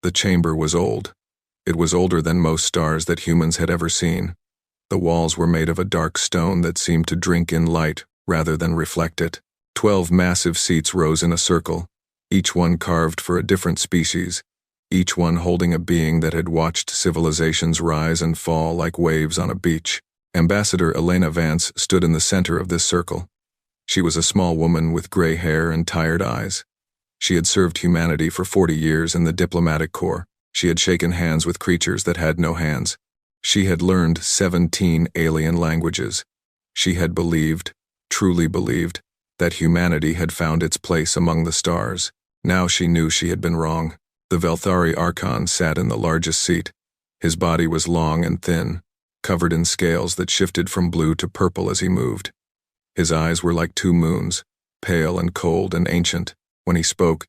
The chamber was old. It was older than most stars that humans had ever seen. The walls were made of a dark stone that seemed to drink in light rather than reflect it. 12 massive seats rose in a circle, each one carved for a different species, each one holding a being that had watched civilizations rise and fall like waves on a beach. Ambassador Elena Vance stood in the center of this circle. She was a small woman with gray hair and tired eyes. She had served humanity for 40 years in the diplomatic corps. She had shaken hands with creatures that had no hands. She had learned 17 alien languages. She had believed, truly believed, that humanity had found its place among the stars. Now she knew she had been wrong. The Velthari Archon sat in the largest seat. His body was long and thin, covered in scales that shifted from blue to purple as he moved. His eyes were like two moons, pale and cold and ancient. When he spoke,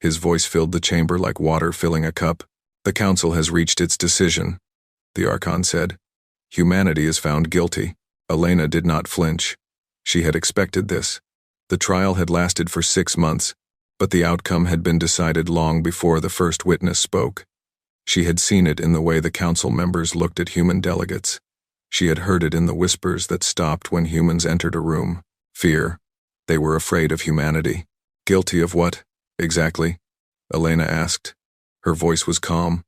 his voice filled the chamber like water filling a cup. "The Council has reached its decision," the Archon said. "Humanity is found guilty." Elena did not flinch. She had expected this. The trial had lasted for 6 months, but the outcome had been decided long before the first witness spoke. She had seen it in the way the council members looked at human delegates. She had heard it in the whispers that stopped when humans entered a room. Fear. They were afraid of humanity. Guilty of what, exactly? Elena asked. Her voice was calm.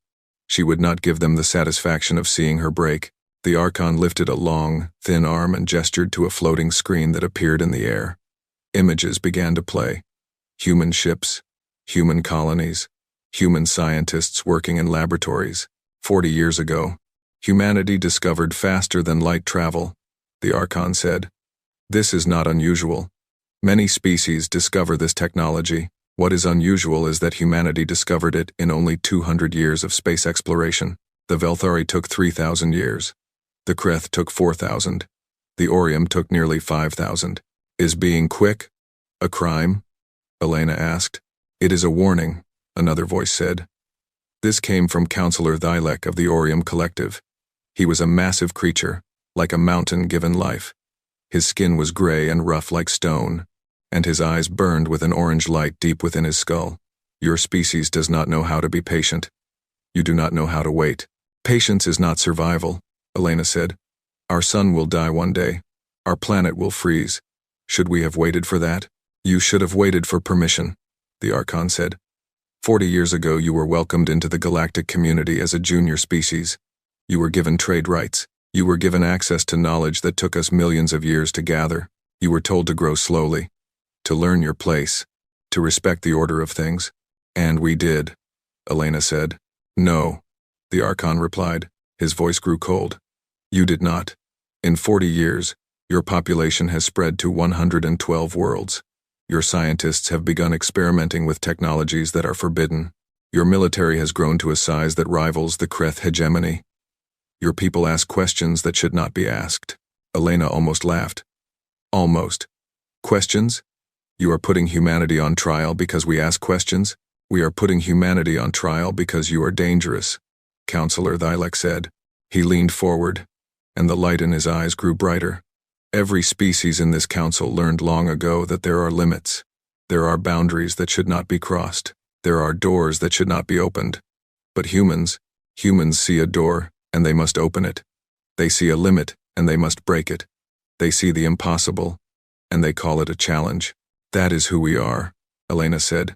She would not give them the satisfaction of seeing her break. The Archon lifted a long, thin arm and gestured to a floating screen that appeared in the air. Images began to play. Human ships, human colonies, human scientists working in laboratories. 40 years ago, humanity discovered faster than light travel, the Archon said. This is not unusual. Many species discover this technology. What is unusual is that humanity discovered it in only 200 years of space exploration. The Velthari took 3,000 years. The Kreth took 4,000. The Orium took nearly 5,000. Is being quick a crime? Elena asked. It is a warning, another voice said. This came from Counselor Thylek of the Orium Collective. He was a massive creature, like a mountain given life. His skin was gray and rough like stone, and his eyes burned with an orange light deep within his skull. Your species does not know how to be patient. You do not know how to wait. Patience is not survival, Elena said. Our sun will die one day. Our planet will freeze. Should we have waited for that? You should have waited for permission, the Archon said. 40 years ago you were welcomed into the galactic community as a junior species. You were given trade rights. You were given access to knowledge that took us millions of years to gather. You were told to grow slowly, to learn your place, to respect the order of things. And we did, Elena said. No, the Archon replied. His voice grew cold. You did not. In 40 years, your population has spread to 112 worlds. Your scientists have begun experimenting with technologies that are forbidden. Your military has grown to a size that rivals the Kreth hegemony. Your people ask questions that should not be asked. Elena almost laughed. Almost. Questions? You are putting humanity on trial because we ask questions? We are putting humanity on trial because you are dangerous, Counselor Thylek said. He leaned forward, and the light in his eyes grew brighter. Every species in this council learned long ago that there are limits. There are boundaries that should not be crossed. There are doors that should not be opened. But humans see a door, and they must open it. They see a limit, and they must break it. They see the impossible, and they call it a challenge. That is who we are, Elena said.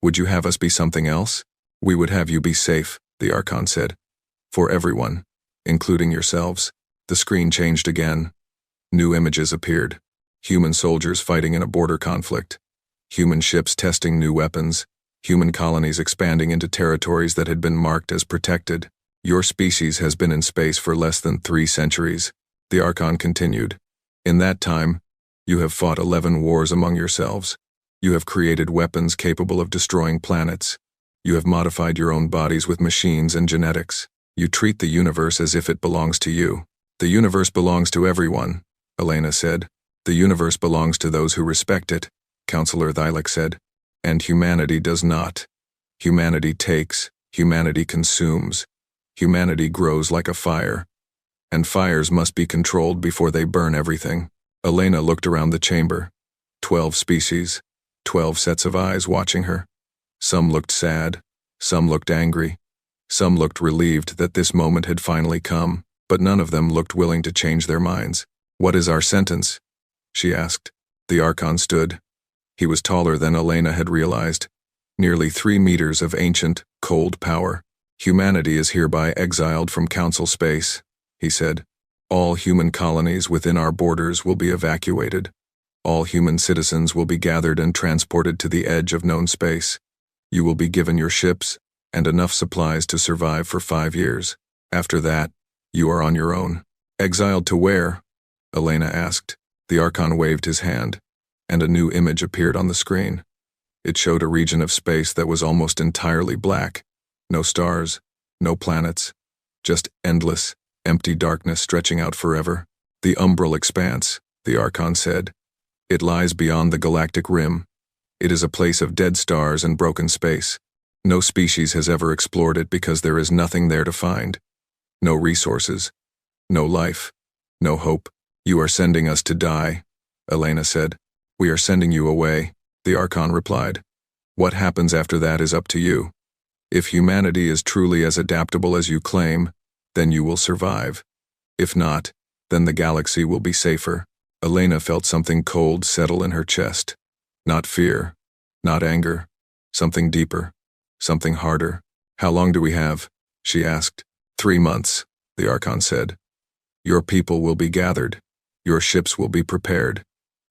Would you have us be something else? We would have you be safe, the Archon said. For everyone, including yourselves. The screen changed again. New images appeared. Human soldiers fighting in a border conflict. Human ships testing new weapons. Human colonies expanding into territories that had been marked as protected. Your species has been in space for less than 3 centuries, the Archon continued. In that time, you have fought 11 wars among yourselves. You have created weapons capable of destroying planets. You have modified your own bodies with machines and genetics. You treat the universe as if it belongs to you. The universe belongs to everyone, Elena said. The universe belongs to those who respect it, Counselor Thylek said. And humanity does not. Humanity takes, humanity consumes. Humanity grows like a fire. And fires must be controlled before they burn everything. Elena looked around the chamber. 12 species, 12 sets of eyes watching her. Some looked sad, Some looked angry. Some looked relieved that this moment had finally come, but none of them looked willing to change their minds. "What is our sentence?" she asked. The Archon stood. He was taller than Elena had realized. Nearly 3 meters of ancient, cold power. "Humanity is hereby exiled from Council space," he said. "All human colonies within our borders will be evacuated. All human citizens will be gathered and transported to the edge of known space. You will be given your ships and enough supplies to survive for 5 years. After that, you are on your own." "Exiled to where?" Elena asked. The Archon waved his hand, and a new image appeared on the screen. It showed a region of space that was almost entirely black. No stars, no planets, just endless, empty darkness stretching out forever. "The umbral expanse," the Archon said. "It lies beyond the galactic rim. It is a place of dead stars and broken space. No species has ever explored it because there is nothing there to find. No resources, no life, no hope." "You are sending us to die," Elena said. "We are sending you away," the Archon replied. "What happens after that is up to you. If humanity is truly as adaptable as you claim, then you will survive. If not, then the galaxy will be safer." Elena felt something cold settle in her chest. Not fear, not anger, something deeper, something harder. "How long do we have?" she asked. 3 months, the Archon said. "Your people will be gathered. Your ships will be prepared.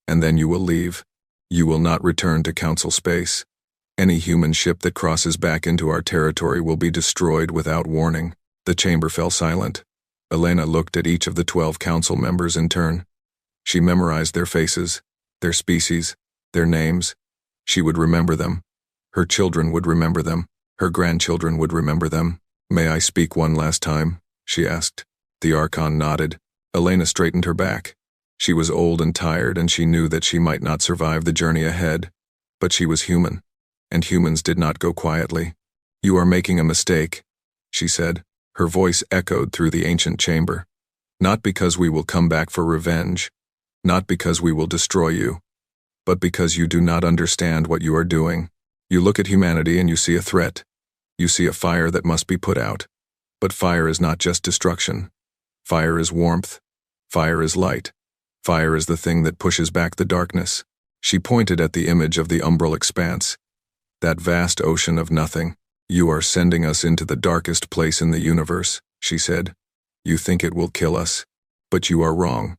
And then you will leave. You will not return to Council space. Any human ship that crosses back into our territory will be destroyed without warning." The chamber fell silent. Elena looked at each of the 12 council members in turn. She memorized their faces, their species, their names. She would remember them. Her children would remember them. Her grandchildren would remember them. "May I speak one last time?" she asked. The Archon nodded. Elena straightened her back. She was old and tired, and she knew that she might not survive the journey ahead. But she was human, and humans did not go quietly. "You are making a mistake," she said. Her voice echoed through the ancient chamber. "Not because we will come back for revenge, not because we will destroy you, but because you do not understand what you are doing. You look at humanity and you see a threat. You see a fire that must be put out. But fire is not just destruction. Fire is warmth. Fire is light. Fire is the thing that pushes back the darkness." She pointed at the image of the umbral expanse. "That vast ocean of nothing. You are sending us into the darkest place in the universe," she said. "You think it will kill us, but you are wrong.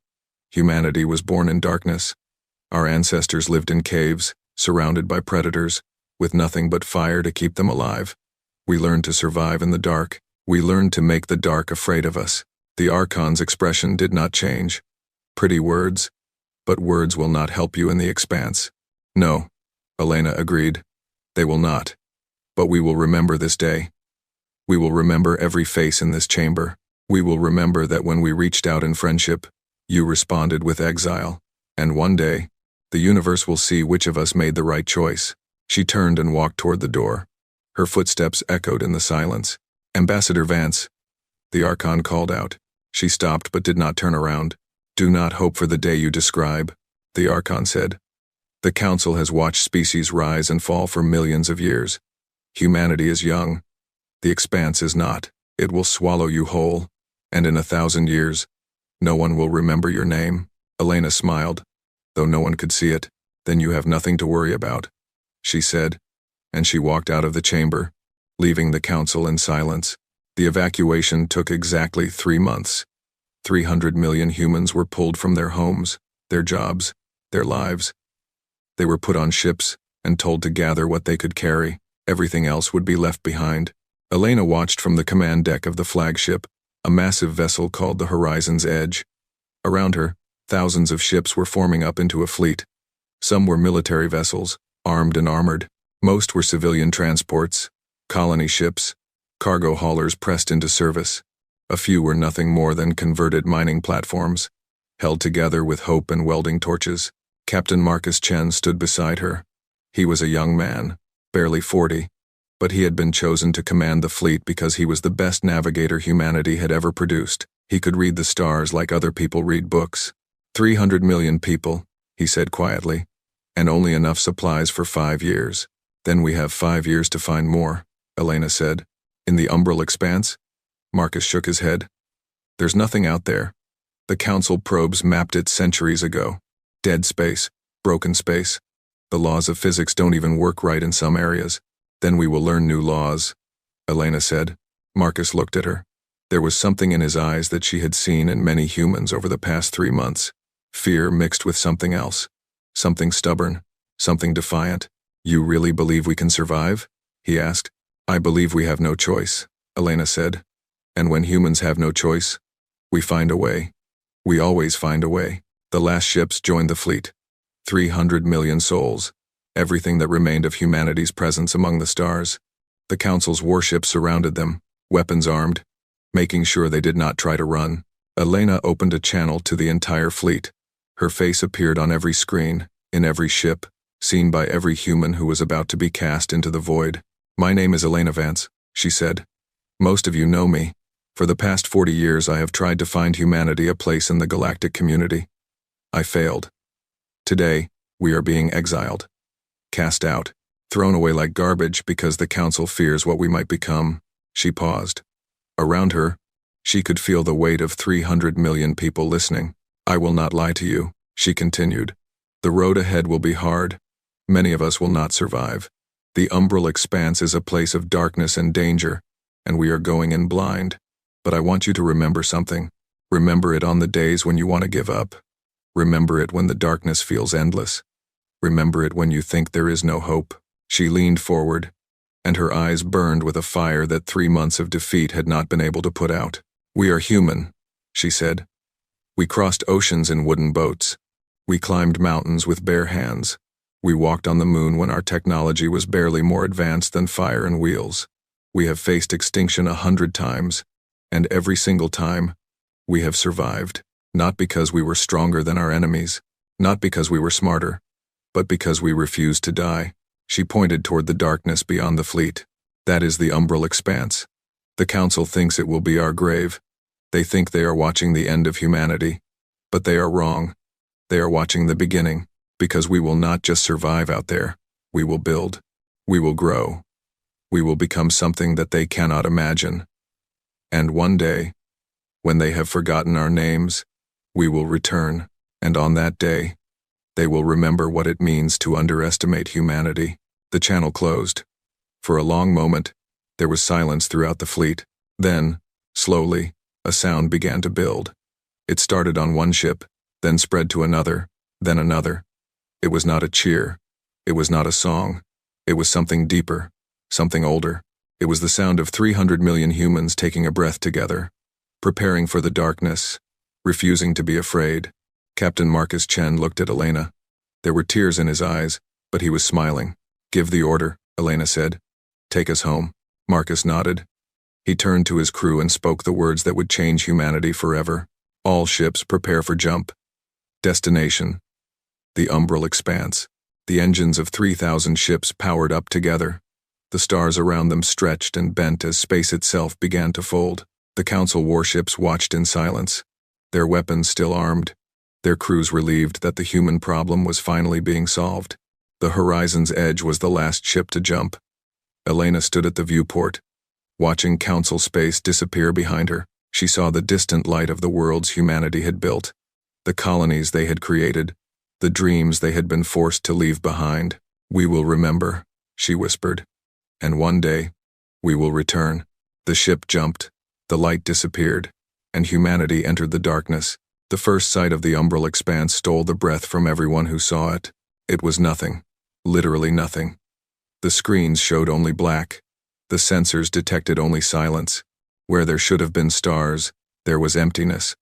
Humanity was born in darkness. Our ancestors lived in caves, surrounded by predators, with nothing but fire to keep them alive. We learned to survive in the dark. We learned to make the dark afraid of us." The Archon's expression did not change. "Pretty words, but words will not help you in the expanse." "No," Elena agreed. "They will not. But we will remember this day. We will remember every face in this chamber. We will remember that when we reached out in friendship, you responded with exile. And one day, the universe will see which of us made the right choice." She turned and walked toward the door. Her footsteps echoed in the silence. "Ambassador Vance," the Archon called out. She stopped but did not turn around. "Do not hope for the day you describe," the Archon said. "The Council has watched species rise and fall for millions of years. Humanity is young. The expanse is not. It will swallow you whole, and in 1,000 years, no one will remember your name." Elena smiled, though no one could see it. "Then you have nothing to worry about," she said, and she walked out of the chamber, leaving the Council in silence. The evacuation took exactly 3 months. 300 million humans were pulled from their homes, their jobs, their lives. They were put on ships and told to gather what they could carry. Everything else would be left behind. Elena watched from the command deck of the flagship, a massive vessel called the Horizon's Edge. Around her, thousands of ships were forming up into a fleet. Some were military vessels, armed and armored. Most were civilian transports, colony ships, cargo haulers pressed into service. A few were nothing more than converted mining platforms, held together with hope and welding torches. Captain Marcus Chen stood beside her. He was a young man, barely 40, but he had been chosen to command the fleet because he was the best navigator humanity had ever produced. He could read the stars like other people read books. 300 million people, he said quietly, and only enough supplies for 5 years. Then we have 5 years to find more. Elena said. In the umbral expanse? Marcus shook his head. There's nothing out there. The Council probes mapped it centuries ago. Dead space, broken space. The laws of physics don't even work right in some areas. Then we will learn new laws, Elena said. Marcus looked at her. There was something in his eyes that she had seen in many humans over the past 3 months. Fear mixed with something else. Something stubborn, something defiant. You really believe we can survive? He asked. I believe we have no choice, Elena said. And when humans have no choice, we find a way. We always find a way. The last ships joined the fleet. 300 million souls. Everything that remained of humanity's presence among the stars. The Council's warships surrounded them, weapons armed, making sure they did not try to run. Elena opened a channel to the entire fleet. Her face appeared on every screen, in every ship, seen by every human who was about to be cast into the void. My name is Elena Vance, she said. Most of you know me. For the past 40 years I have tried to find humanity a place in the galactic community. I failed. Today, we are being exiled. Cast out. Thrown away like garbage because the Council fears what we might become. She paused. Around her, she could feel the weight of 300 million people listening. I will not lie to you, she continued. The road ahead will be hard. Many of us will not survive. The umbral expanse is a place of darkness and danger, and we are going in blind. But I want you to remember something. Remember it on the days when you want to give up. Remember it when the darkness feels endless. Remember it when you think there is no hope. She leaned forward, and her eyes burned with a fire that 3 months of defeat had not been able to put out. We are human, she said. We crossed oceans in wooden boats. We climbed mountains with bare hands. We walked on the moon when our technology was barely more advanced than fire and wheels. We have faced extinction 100 times, and every single time, we have survived. Not because we were stronger than our enemies, not because we were smarter, but because we refused to die. She pointed toward the darkness beyond the fleet. That is the umbral expanse. The Council thinks it will be our grave. They think they are watching the end of humanity, but they are wrong. They are watching the beginning, because we will not just survive out there. We will build. We will grow. We will become something that they cannot imagine. And one day, when they have forgotten our names, we will return, and on that day, they will remember what it means to underestimate humanity. The channel closed. For a long moment, there was silence throughout the fleet. Then, slowly, a sound began to build. It started on one ship, then spread to another, then another. It was not a cheer. It was not a song. It was something deeper, something older. It was the sound of 300 million humans taking a breath together, preparing for the darkness, refusing to be afraid. Captain Marcus Chen looked at Elena. There were tears in his eyes, but he was smiling. Give the order, Elena said. Take us home. Marcus nodded. He turned to his crew and spoke the words that would change humanity forever. All ships prepare for jump. Destination. The umbral expanse. The engines of 3,000 ships powered up together. The stars around them stretched and bent as space itself began to fold. The Council warships watched in silence, their weapons still armed, their crews relieved that the human problem was finally being solved. The horizon's edge was the last ship to jump. Elena stood at the viewport, watching Council space disappear behind her. She saw the distant light of the worlds humanity had built, the colonies they had created, the dreams they had been forced to leave behind. We will remember, she whispered. And one day, we will return. The ship jumped, the light disappeared, and humanity entered the darkness. The first sight of the umbral expanse stole the breath from everyone who saw it. It was nothing, literally nothing. The screens showed only black. The sensors detected only silence. Where there should have been stars, there was emptiness.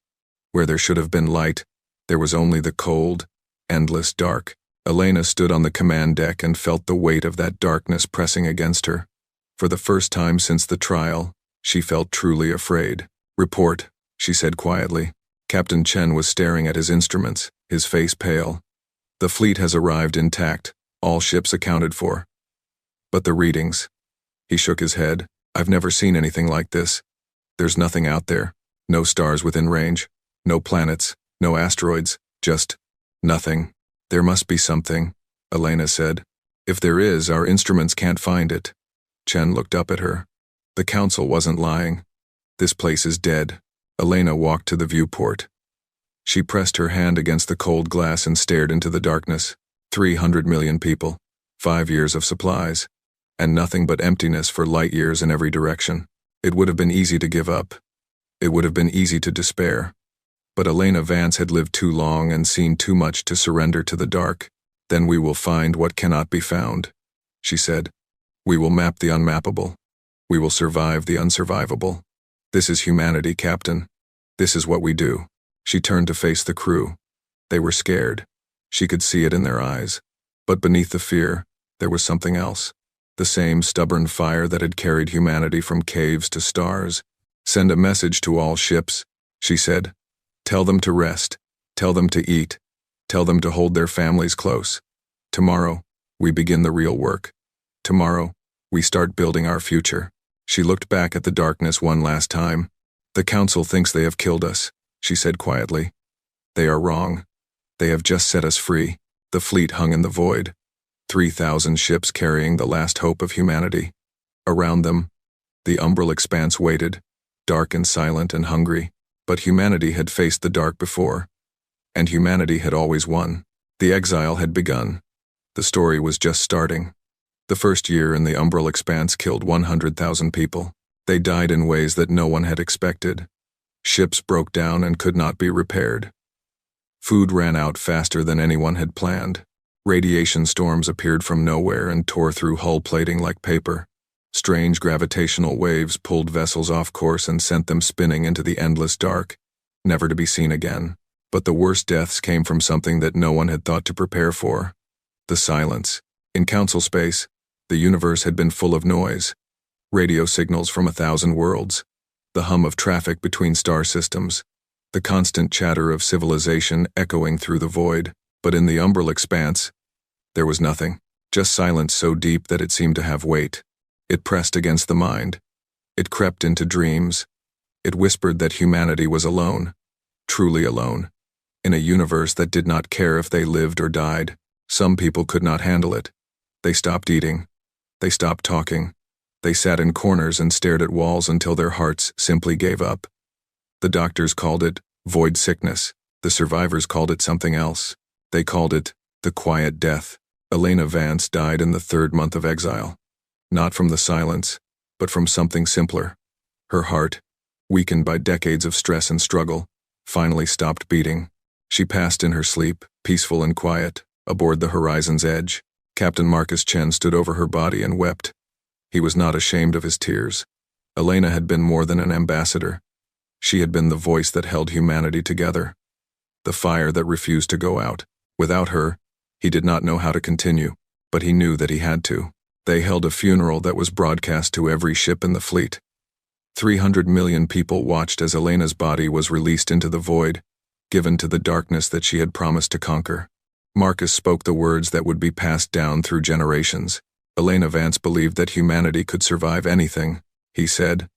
Where there should have been light, there was only the cold, endless dark. Elena stood on the command deck and felt the weight of that darkness pressing against her. For the first time since the trial, she felt truly afraid. Report, she said quietly. Captain Chen was staring at his instruments, his face pale. The fleet has arrived intact, all ships accounted for. But the readings. He shook his head. I've never seen anything like this. There's nothing out there. No stars within range. No planets. No asteroids. Just nothing. There must be something, Elena said. If there is, our instruments can't find it. Chen looked up at her. The council wasn't lying. This place is dead. Elena walked to the viewport. She pressed her hand against the cold glass and stared into the darkness. 300 million people, 5 years of supplies, and nothing but emptiness for light years in every direction. It would have been easy to give up. It would have been easy to despair. But Elena Vance had lived too long and seen too much to surrender to the dark. Then we will find what cannot be found, she said. We will map the unmappable. We will survive the unsurvivable. This is humanity, Captain. This is what we do. She turned to face the crew. They were scared. She could see it in their eyes. But beneath the fear, there was something else. The same stubborn fire that had carried humanity from caves to stars. Send a message to all ships, she said. Tell them to rest. Tell them to eat. Tell them to hold their families close. Tomorrow, we begin the real work. Tomorrow, we start building our future. She looked back at the darkness one last time. The council thinks they have killed us, she said quietly. They are wrong. They have just set us free. The fleet hung in the void. 3,000 ships carrying the last hope of humanity. Around them, the umbral expanse waited, dark and silent and hungry. But humanity had faced the dark before. And humanity had always won. The exile had begun. The story was just starting. The first year in the umbral expanse killed 100,000 people. They died in ways that no one had expected. Ships broke down and could not be repaired. Food ran out faster than anyone had planned. Radiation storms appeared from nowhere and tore through hull plating like paper. Strange gravitational waves pulled vessels off course and sent them spinning into the endless dark, never to be seen again. But the worst deaths came from something that no one had thought to prepare for. The silence. In council space, the universe had been full of noise. Radio signals from 1,000 worlds. The hum of traffic between star systems. The constant chatter of civilization echoing through the void. But in the umbral expanse, there was nothing. Just silence so deep that it seemed to have weight. It pressed against the mind. It crept into dreams. It whispered that humanity was alone. Truly alone. In a universe that did not care if they lived or died. Some people could not handle it. They stopped eating. They stopped talking. They sat in corners and stared at walls until their hearts simply gave up. The doctors called it void sickness. The survivors called it something else. They called it the quiet death. Elena Vance died in the 3rd month of exile. Not from the silence, but from something simpler. Her heart, weakened by decades of stress and struggle, finally stopped beating. She passed in her sleep, peaceful and quiet, aboard the horizon's edge. Captain Marcus Chen stood over her body and wept. He was not ashamed of his tears. Elena had been more than an ambassador. She had been the voice that held humanity together. The fire that refused to go out. Without her, he did not know how to continue, but he knew that he had to. They held a funeral that was broadcast to every ship in the fleet. 300 million people watched as Elena's body was released into the void, given to the darkness that she had promised to conquer. Marcus spoke the words that would be passed down through generations. Elena Vance believed that humanity could survive anything, he said.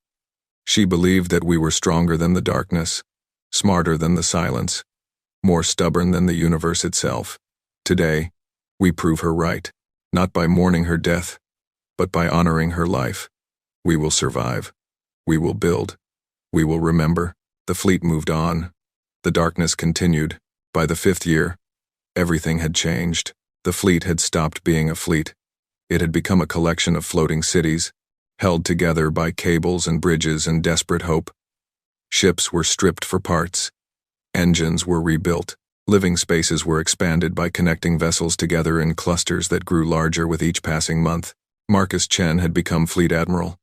She believed that we were stronger than the darkness, smarter than the silence, more stubborn than the universe itself. Today, we prove her right, not by mourning her death, but by honoring her life. We will survive. We will build. We will remember. The fleet moved on. The darkness continued. By the 5th year, everything had changed. The fleet had stopped being a fleet. It had become a collection of floating cities, held together by cables and bridges and desperate hope. Ships were stripped for parts. Engines were rebuilt. Living spaces were expanded by connecting vessels together in clusters that grew larger with each passing month. Marcus Chen had become Fleet Admiral,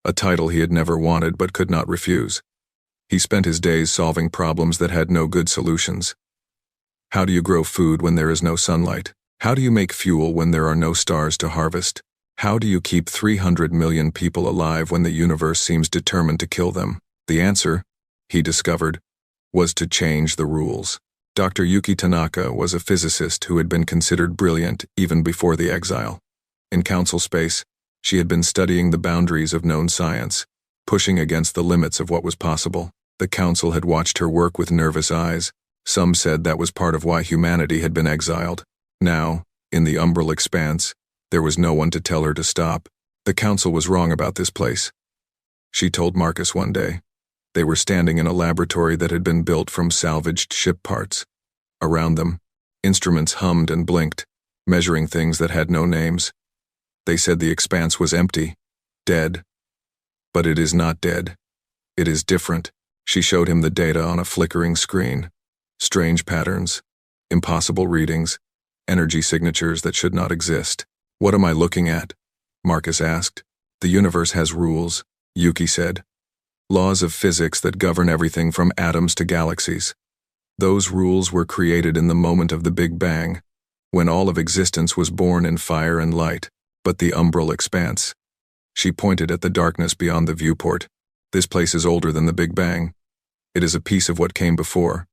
a title he had never wanted but could not refuse. He spent his days solving problems that had no good solutions. How do you grow food when there is no sunlight? How do you make fuel when there are no stars to harvest? How do you keep 300 million people alive when the universe seems determined to kill them? The answer, he discovered, was to change the rules. Dr. Yuki Tanaka was a physicist who had been considered brilliant even before the exile. In council space, she had been studying the boundaries of known science, pushing against the limits of what was possible. The council had watched her work with nervous eyes. Some said that was part of why humanity had been exiled. Now, in the umbral expanse, there was no one to tell her to stop. The council was wrong about this place, she told Marcus one day. They were standing in a laboratory that had been built from salvaged ship parts. Around them, instruments hummed and blinked, measuring things that had no names. They said the expanse was empty, dead. But it is not dead. It is different. She showed him the data on a flickering screen. Strange patterns, impossible readings, energy signatures that should not exist. What am I looking at? Marcus asked. The universe has rules, Yuki said. Laws of physics that govern everything from atoms to galaxies. Those rules were created in the moment of the Big Bang, when all of existence was born in fire and light. But the umbral expanse. She pointed at the darkness beyond the viewport. This place is older than the Big Bang. It is a piece of what came before.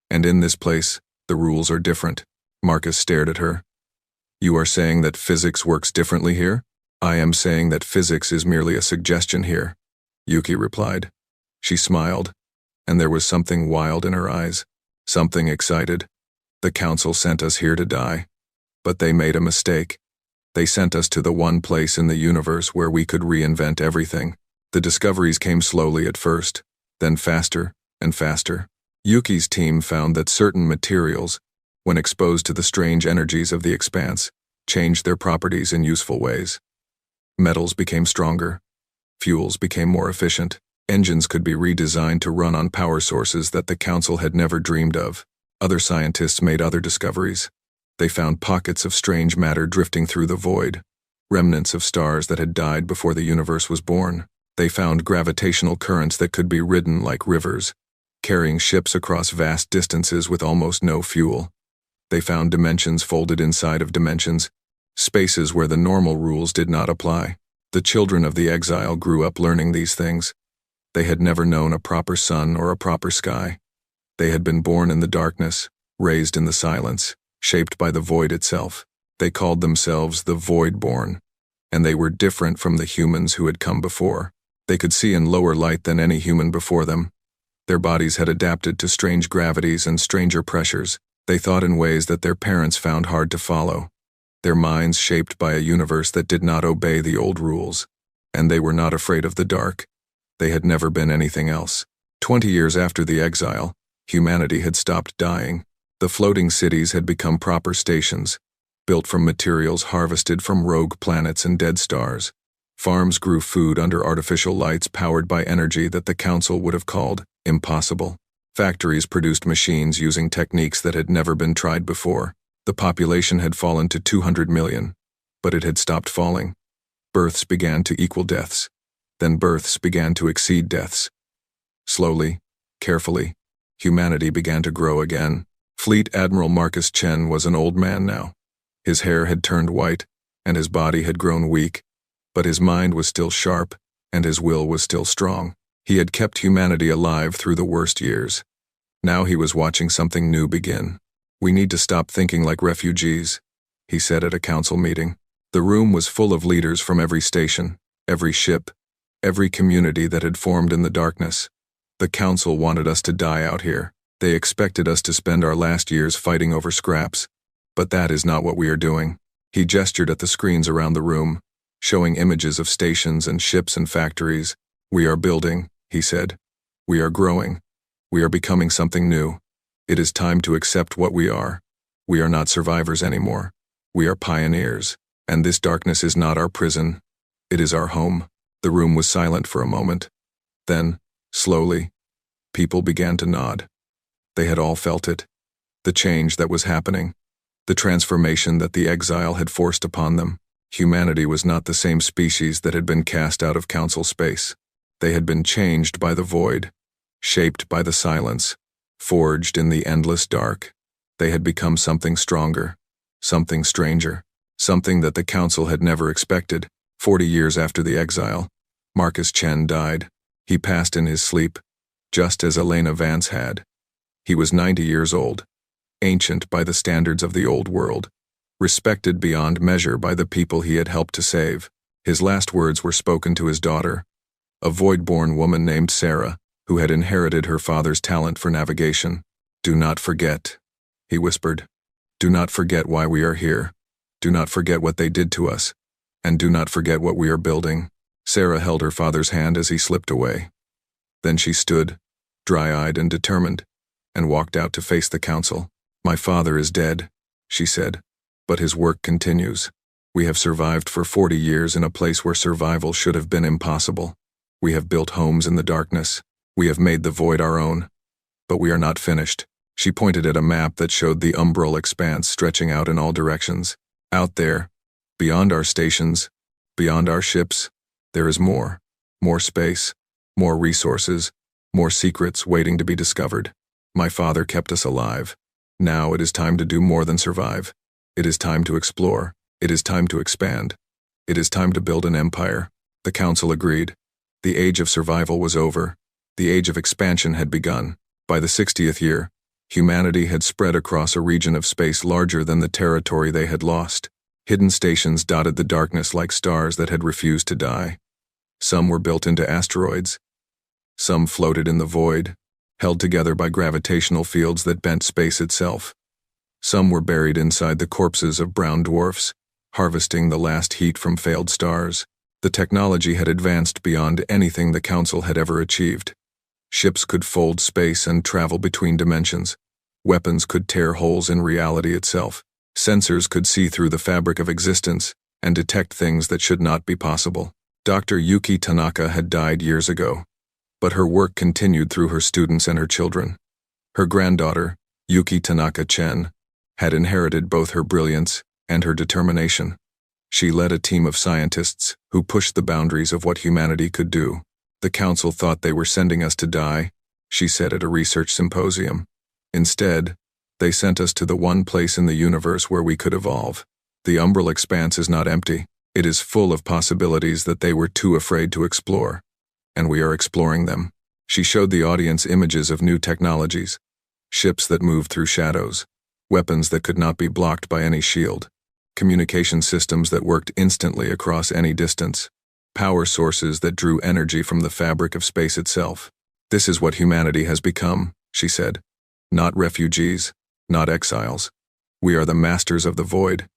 And in this place, the rules are different. Marcus stared at her. You are saying that physics works differently here? I am saying that physics is merely a suggestion here, Yuki replied. She smiled, and there was something wild in her eyes, something excited. The council sent us here to die. But they made a mistake. They sent us to the one place in the universe where we could reinvent everything. The discoveries came slowly at first, then faster and faster. Yuki's team found that certain materials, when exposed to the strange energies of the expanse, changed their properties in useful ways. Metals became stronger. Fuels became more efficient. Engines could be redesigned to run on power sources that the council had never dreamed of. Other scientists made other discoveries. They found pockets of strange matter drifting through the void, remnants of stars that had died before the universe was born. They found gravitational currents that could be ridden like rivers, carrying ships across vast distances with almost no fuel. They found dimensions folded inside of dimensions, spaces where the normal rules did not apply. The children of the exile grew up learning these things. They had never known a proper sun or a proper sky. They had been born in the darkness, raised in the silence, shaped by the void itself. They called themselves the Void-born, and they were different from the humans who had come before. They could see in lower light than any human before them. Their bodies had adapted to strange gravities and stranger pressures. They thought in ways that their parents found hard to follow. Their minds shaped by a universe that did not obey the old rules. And they were not afraid of the dark. They had never been anything else. 20 years after the exile, humanity had stopped dying. The floating cities had become proper stations, built from materials harvested from rogue planets and dead stars. Farms grew food under artificial lights powered by energy that the council would have called impossible. Factories produced machines using techniques that had never been tried before. The population had fallen to 200 million, but it had stopped falling. Births began to equal deaths. Then births began to exceed deaths. Slowly, carefully, humanity began to grow again. Fleet Admiral Marcus Chen was an old man now. His hair had turned white, and his body had grown weak, but his mind was still sharp, and his will was still strong. He had kept humanity alive through the worst years. Now he was watching something new begin. We need to stop thinking like refugees, he said at a council meeting. The room was full of leaders from every station, every ship, every community that had formed in the darkness. The council wanted us to die out here. They expected us to spend our last years fighting over scraps. But that is not what we are doing. He gestured at the screens around the room, showing images of stations and ships and factories. We are building, he said. We are growing. We are becoming something new. It is time to accept what we are. We are not survivors anymore. We are pioneers. And this darkness is not our prison. It is our home. The room was silent for a moment. Then, slowly, people began to nod. They had all felt it. The change that was happening. The transformation that the exile had forced upon them. Humanity was not the same species that had been cast out of council space. They had been changed by the void, shaped by the silence, forged in the endless dark. They had become something stronger, something stranger, something that the council had never expected. 40 years after the exile, Marcus Chen died. He passed in his sleep, just as Elena Vance had. He was 90 years old, ancient by the standards of the old world, respected beyond measure by the people he had helped to save. His last words were spoken to his daughter, a void-born woman named Sarah, who had inherited her father's talent for navigation. Do not forget, he whispered. Do not forget why we are here. Do not forget what they did to us, And do not forget what we are building." Sarah held her father's hand as he slipped away. Then she stood, dry-eyed and determined, and walked out to face the council. "My father is dead," she said, "but his work continues. We have survived for 40 years in a place where survival should have been impossible. We have built homes in the darkness. We have made the void our own. But we are not finished." She pointed at a map that showed the umbral expanse stretching out in all directions. "Out there, beyond our stations, beyond our ships, there is more. More space, more resources, more secrets waiting to be discovered. My father kept us alive. Now it is time to do more than survive. It is time to explore. It is time to expand. It is time to build an empire." The council agreed. The age of survival was over. The age of expansion had begun. By the 60th year, humanity had spread across a region of space larger than the territory they had lost. Hidden stations dotted the darkness like stars that had refused to die. Some were built into asteroids. Some floated in the void, held together by gravitational fields that bent space itself. Some were buried inside the corpses of brown dwarfs, harvesting the last heat from failed stars. The technology had advanced beyond anything the Council had ever achieved. Ships could fold space and travel between dimensions. Weapons could tear holes in reality itself. Sensors could see through the fabric of existence and detect things that should not be possible. Dr. Yuki Tanaka had died years ago, but her work continued through her students and her children. Her granddaughter, Yuki Tanaka Chen, had inherited both her brilliance and her determination. She led a team of scientists who pushed the boundaries of what humanity could do. "The Council thought they were sending us to die," she said at a research symposium. "Instead, they sent us to the one place in the universe where we could evolve. The umbral expanse is not empty. It is full of possibilities that they were too afraid to explore. And we are exploring them." She showed the audience images of new technologies, ships that moved through shadows, weapons that could not be blocked by any shield, communication systems that worked instantly across any distance, power sources that drew energy from the fabric of space itself. "This is what humanity has become," she said. "Not refugees, not exiles. We are the masters of the void,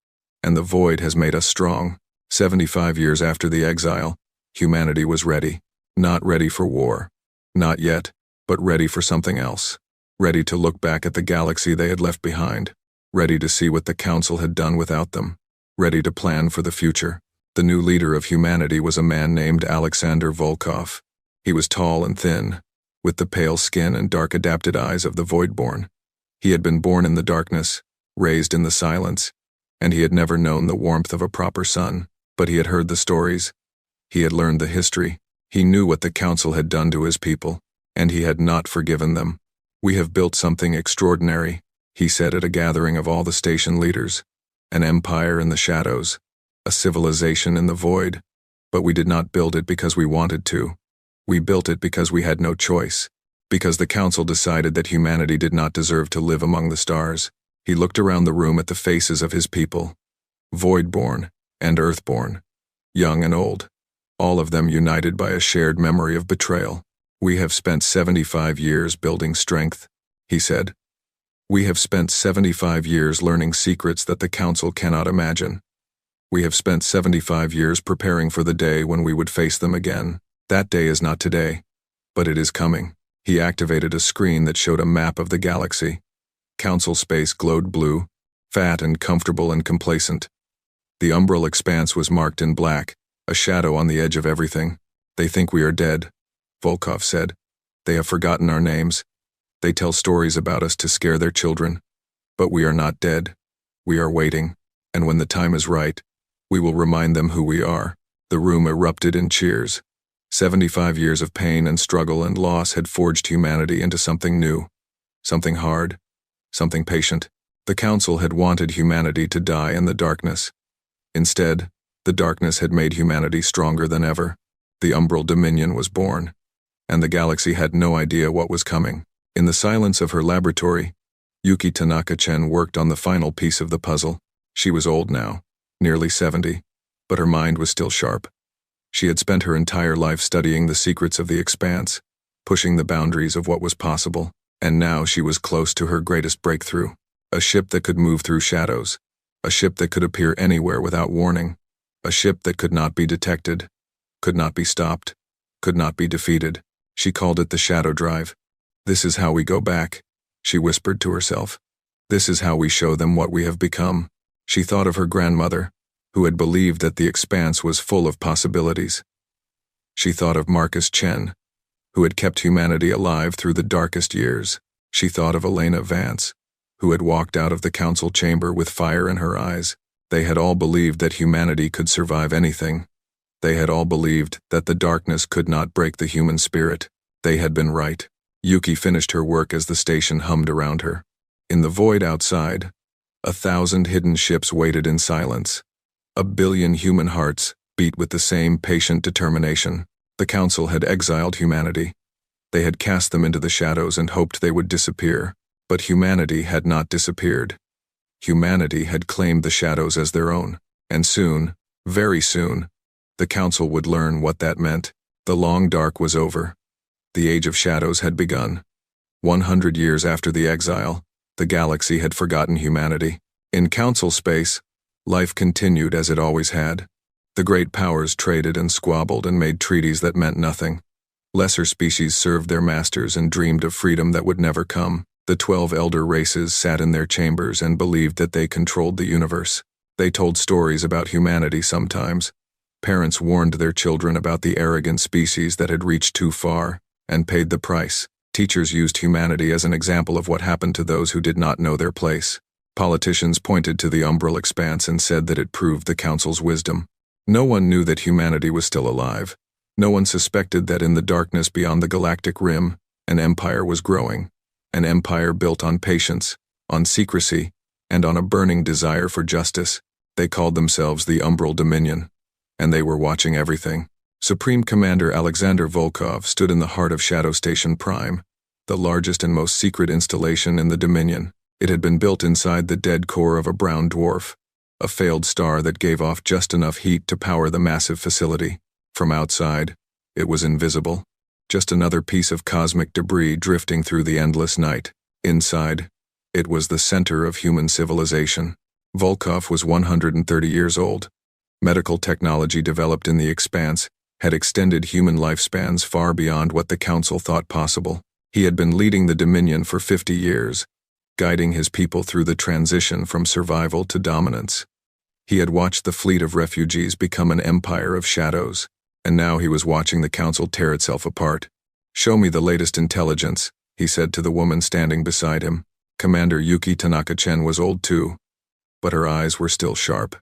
and the void has made us strong." 75 years after the exile, humanity was ready. Not ready for war. Not yet, but ready for something else. Ready to look back at the galaxy they had left behind. Ready to see what the Council had done without them. Ready to plan for the future. The new leader of humanity was a man named Alexander Volkov. He was tall and thin, with the pale skin and dark adapted eyes of the Voidborn. He had been born in the darkness, raised in the silence, and he had never known the warmth of a proper sun. But he had heard the stories. He had learned the history. He knew what the Council had done to his people, and he had not forgiven them. "We have built something extraordinary," he said at a gathering of all the station leaders. "An empire in the shadows, a civilization in the void. But we did not build it because we wanted to. We built it because we had no choice, because the Council decided that humanity did not deserve to live among the stars." He looked around the room at the faces of his people, Voidborn and Earthborn, young and old, all of them united by a shared memory of betrayal. "We have spent 75 years building strength," he said. "We have spent 75 years learning secrets that the Council cannot imagine. We have spent 75 years preparing for the day when we would face them again. That day is not today, but it is coming." He activated a screen that showed a map of the galaxy. Council space glowed blue, fat and comfortable and complacent. The umbral expanse was marked in black, a shadow on the edge of everything. "They think we are dead," Volkov said. "They have forgotten our names. They tell stories about us to scare their children. But we are not dead. We are waiting, and when the time is right, we will remind them who we are." The room erupted in cheers. 75 years of pain and struggle and loss had forged humanity into something new, something hard, something patient. The Council had wanted humanity to die in the darkness. Instead, the darkness had made humanity stronger than ever. The umbral dominion was born, and the galaxy had no idea what was coming. In the silence of her laboratory, Yuki Tanaka-chen worked on the final piece of the puzzle. She was old now, nearly 70, but her mind was still sharp. She had spent her entire life studying the secrets of the expanse, pushing the boundaries of what was possible, and now she was close to her greatest breakthrough. A ship that could move through shadows. A ship that could appear anywhere without warning. A ship that could not be detected, could not be stopped, could not be defeated. She called it the Shadow Drive. This is how we go back, she whispered to herself. This is how we show them what we have become. She thought of her grandmother, who had believed that the expanse was full of possibilities. She thought of Marcus Chen, who had kept humanity alive through the darkest years. She thought of Elena Vance, who had walked out of the council chamber with fire in her eyes. They had all believed that humanity could survive anything. They had all believed that the darkness could not break the human spirit. They had been right. Yuki finished her work as the station hummed around her. In the void outside, 1,000 hidden ships waited in silence. 1 billion human hearts beat with the same patient determination. The council had exiled humanity. They had cast them into the shadows and hoped they would disappear. But humanity had not disappeared. Humanity had claimed the shadows as their own. And soon, very soon, the council would learn what that meant. The long dark was over. The age of shadows had begun. 100 years after the exile, the galaxy had forgotten humanity. In council space, life continued as it always had. The great powers traded and squabbled and made treaties that meant nothing. Lesser species served their masters and dreamed of freedom that would never come. The 12 elder races sat in their chambers and believed that they controlled the universe. They told stories about humanity sometimes. Parents warned their children about the arrogant species that had reached too far and paid the price. Teachers used humanity as an example of what happened to those who did not know their place. Politicians pointed to the umbral expanse and said that it proved the council's wisdom. No one knew that humanity was still alive. No one suspected that in the darkness beyond the galactic rim, an empire was growing. An empire built on patience, on secrecy, and on a burning desire for justice. They called themselves the Umbral Dominion, and they were watching everything. Supreme Commander Alexander Volkov stood in the heart of Shadow Station Prime, the largest and most secret installation in the Dominion. It had been built inside the dead core of a brown dwarf, a failed star that gave off just enough heat to power the massive facility. From outside, it was invisible. Just another piece of cosmic debris drifting through the endless night. Inside, it was the center of human civilization. Volkov was 130 years old. Medical technology developed in the expanse had extended human lifespans far beyond what the council thought possible. He had been leading the Dominion for 50 years, guiding his people through the transition from survival to dominance. He had watched the fleet of refugees become an empire of shadows. And now he was watching the council tear itself apart. "Show me the latest intelligence," he said to the woman standing beside him. Commander Yuki Tanaka-chen was old too, but her eyes were still sharp.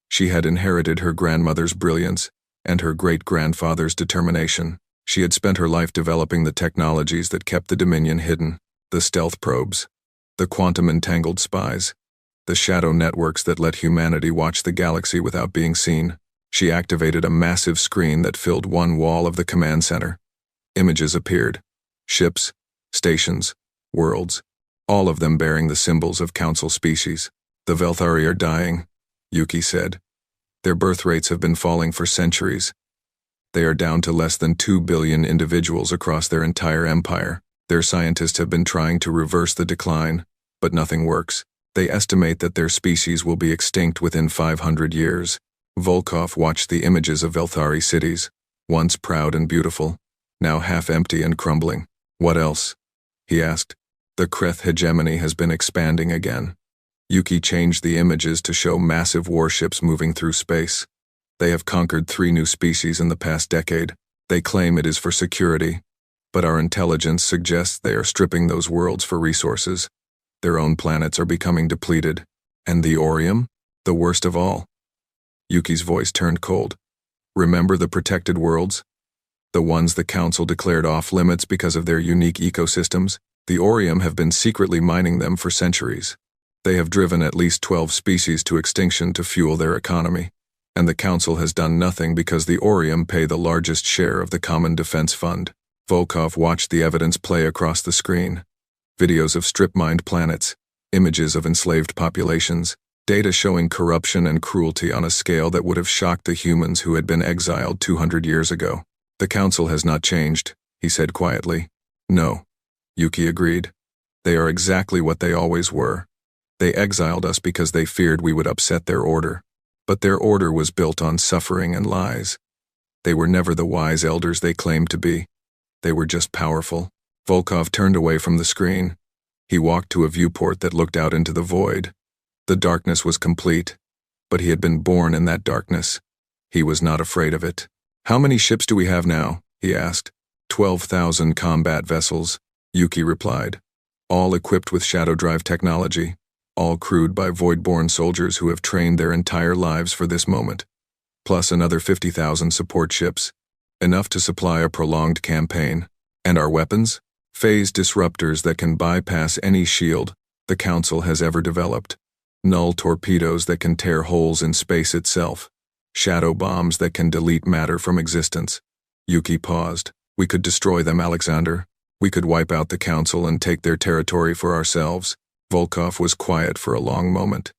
She had inherited her grandmother's brilliance and her great-grandfather's determination. She had spent her life developing the technologies that kept the Dominion hidden, the stealth probes, the quantum-entangled spies, the shadow networks that let humanity watch the galaxy without being seen. She activated a massive screen that filled one wall of the command center. Images appeared. Ships, stations, worlds, all of them bearing the symbols of council species. "The Velthari are dying," Yuki said. "Their birth rates have been falling for centuries. They are down to less than 2 billion individuals across their entire empire. Their scientists have been trying to reverse the decline, but nothing works. They estimate that their species will be extinct within 500 years. Volkov watched the images of Velthari cities, once proud and beautiful, now half empty and crumbling. "What else?" he asked. "The Kreth hegemony has been expanding again." Yuki changed the images to show massive warships moving through space. "They have conquered 3 new species in the past decade. They claim it is for security, but our intelligence suggests they are stripping those worlds for resources. Their own planets are becoming depleted. And the Orium? The worst of all." Yuki's voice turned cold. "Remember the protected worlds? The ones the council declared off-limits because of their unique ecosystems? The Orium have been secretly mining them for centuries. They have driven at least 12 species to extinction to fuel their economy. And the council has done nothing because the Orium pay the largest share of the Common Defense Fund." Volkov watched the evidence play across the screen. Videos of strip-mined planets, images of enslaved populations, data showing corruption and cruelty on a scale that would have shocked the humans who had been exiled 200 years ago. "The council has not changed," he said quietly. "No," Yuki agreed. "They are exactly what they always were. They exiled us because they feared we would upset their order. But their order was built on suffering and lies. They were never the wise elders they claimed to be. They were just powerful. Volkov turned away from the screen. He walked to a viewport that looked out into the void. The darkness was complete, but he had been born in that darkness. He was not afraid of it. "How many ships do we have now?" he asked. 12,000 combat vessels, Yuki replied. All equipped with shadow drive technology, all crewed by void-born soldiers who have trained their entire lives for this moment. Plus another 50,000 support ships, enough to supply a prolonged campaign. And our weapons? Phase disruptors that can bypass any shield the Council has ever developed. Null torpedoes that can tear holes in space itself. Shadow bombs that can delete matter from existence. Yuki paused. "We could destroy them, Alexander. We could wipe out the Council and take their territory for ourselves." Volkov was quiet for a long moment.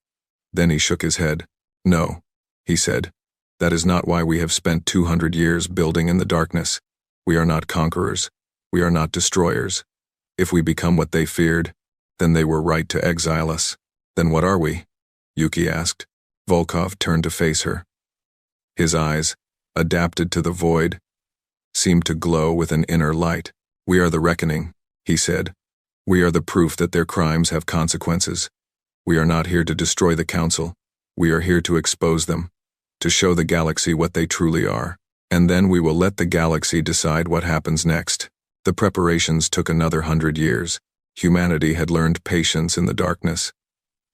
Then he shook his head. "No," he said. "That is not why we have spent 200 years building in the darkness. We are not conquerors. We are not destroyers. If we become what they feared, then they were right to exile us. Then what are we?" Yuki asked. Volkov turned to face her. His eyes, adapted to the void, seemed to glow with an inner light. "We are the reckoning," he said. "We are the proof that their crimes have consequences. We are not here to destroy the Council. We are here to expose them, to show the galaxy what they truly are. And then we will let the galaxy decide what happens next." The preparations took another 100 years. Humanity had learned patience in the darkness.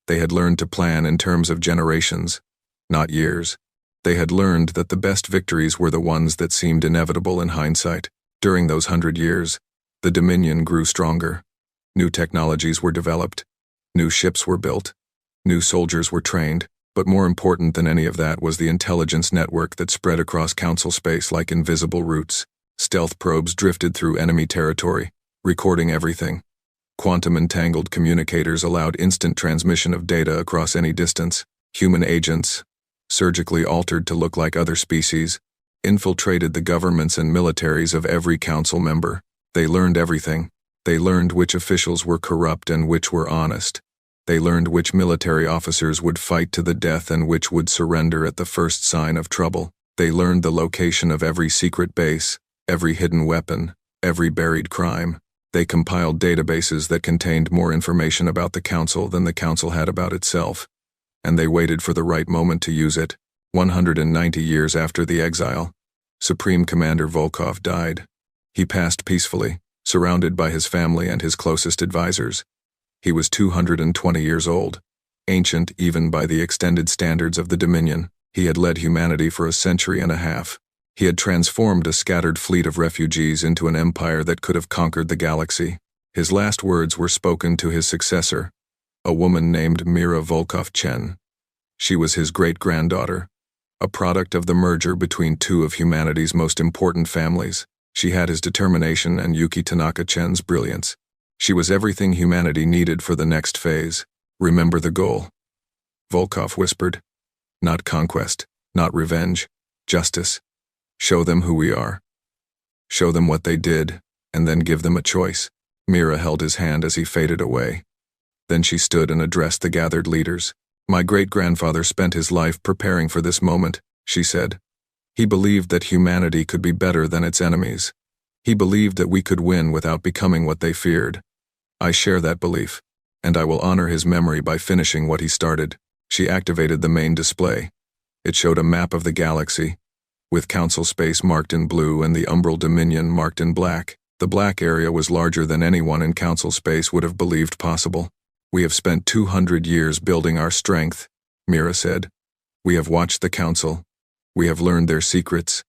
They had learned to plan in terms of generations, not years. They had learned that the best victories were the ones that seemed inevitable in hindsight. During those 100 years, the Dominion grew stronger. New technologies were developed. New ships were built. New soldiers were trained. But more important than any of that was the intelligence network that spread across Council space like invisible roots. Stealth probes drifted through enemy territory, recording everything. Quantum-entangled communicators allowed instant transmission of data across any distance. Human agents, surgically altered to look like other species, infiltrated the governments and militaries of every Council member. They learned everything. They learned which officials were corrupt and which were honest. They learned which military officers would fight to the death and which would surrender at the first sign of trouble. They learned the location of every secret base, every hidden weapon, every buried crime. They compiled databases that contained more information about the Council than the Council had about itself. And they waited for the right moment to use it. 190 years after the exile, Supreme Commander Volkov died. He passed peacefully, surrounded by his family and his closest advisors. He was 220 years old, ancient even by the extended standards of the Dominion. He had led humanity for a century and a half. He had transformed a scattered fleet of refugees into an empire that could have conquered the galaxy. His last words were spoken to his successor, a woman named Mira Volkov-Chen. She was his great-granddaughter, a product of the merger between two of humanity's most important families. She had his determination and Yuki Tanaka-Chen's brilliance. She was everything humanity needed for the next phase. "Remember the goal," Volkov whispered. "Not conquest, not revenge, justice. Show them who we are. Show them what they did, and then give them a choice." Mira held his hand as he faded away. Then she stood and addressed the gathered leaders. "My great-grandfather spent his life preparing for this moment," she said. "He believed that humanity could be better than its enemies. He believed that we could win without becoming what they feared. I share that belief, and I will honor his memory by finishing what he started." She activated the main display. It showed a map of the galaxy, with Council space marked in blue and the Umbral Dominion marked in black. The black area was larger than anyone in Council space would have believed possible. "We have spent 200 years building our strength," Mira said. "We have watched the Council. We have learned their secrets.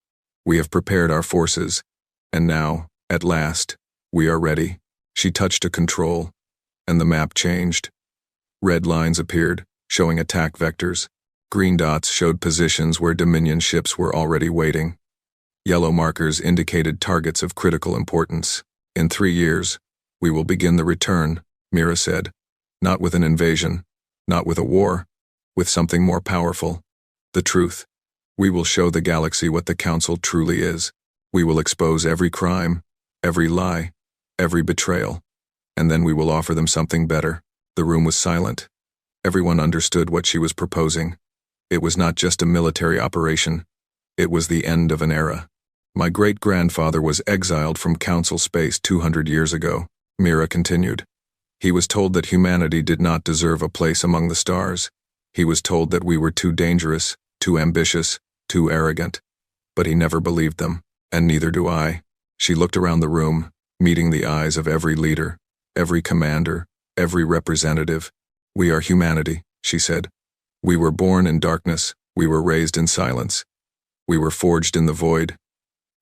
We have prepared our forces. And now, at last, we are ready." She touched a control, and the map changed. Red lines appeared, showing attack vectors. Green dots showed positions where Dominion ships were already waiting. Yellow markers indicated targets of critical importance. "In 3 years, we will begin the return," Mira said. "Not with an invasion, not with a war, with something more powerful. The truth. We will show the galaxy what the Council truly is. We will expose every crime, every lie, every betrayal, and then we will offer them something better." The room was silent. Everyone understood what she was proposing. It was not just a military operation. It was the end of an era. My great-grandfather was exiled from Council space 200 years ago, Mira continued. He was told that humanity did not deserve a place among the stars. He was told that we were too dangerous, too ambitious, too arrogant. But he never believed them, and neither do I. She looked around the room, meeting the eyes of every leader, every commander, every representative. We are humanity, she said. We were born in darkness, we were raised in silence. We were forged in the void.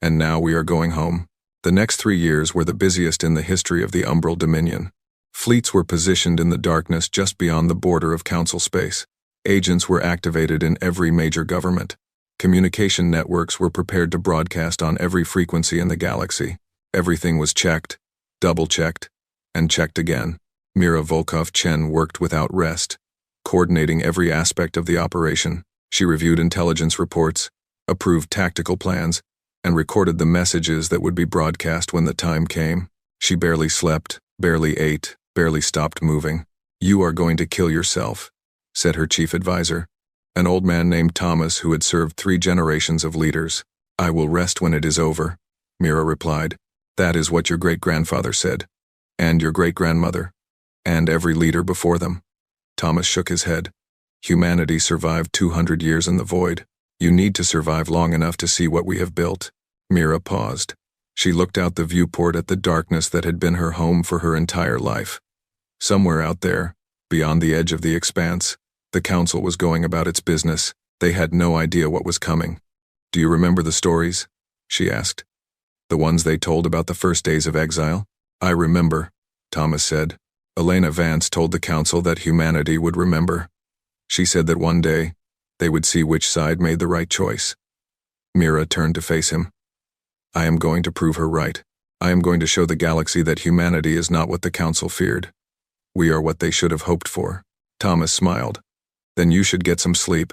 And now we are going home. The next 3 years were the busiest in the history of the Umbral Dominion. Fleets were positioned in the darkness just beyond the border of Council space. Agents were activated in every major government. Communication networks were prepared to broadcast on every frequency in the galaxy. Everything was checked, double-checked, and checked again. Mira Volkov-Chen worked without rest, coordinating every aspect of the operation. She reviewed intelligence reports, approved tactical plans, and recorded the messages that would be broadcast when the time came. She barely slept, barely ate, barely stopped moving. "You are going to kill yourself," said her chief advisor, an old man named Thomas who had served 3 generations of leaders. "I will rest when it is over," Mira replied. "That is what your great-grandfather said. And your great-grandmother. And every leader before them." Thomas shook his head. "Humanity survived 200 years in the void. You need to survive long enough to see what we have built." Mira paused. She looked out the viewport at the darkness that had been her home for her entire life. Somewhere out there, beyond the edge of the expanse, the council was going about its business. They had no idea what was coming. "Do you remember the stories?" she asked. "The ones they told about the first days of exile?" "I remember," Thomas said. Elena Vance told the council that humanity would remember. She said that one day, they would see which side made the right choice. Mira turned to face him. "I am going to prove her right. I am going to show the galaxy that humanity is not what the council feared. We are what they should have hoped for." Thomas smiled. "Then you should get some sleep.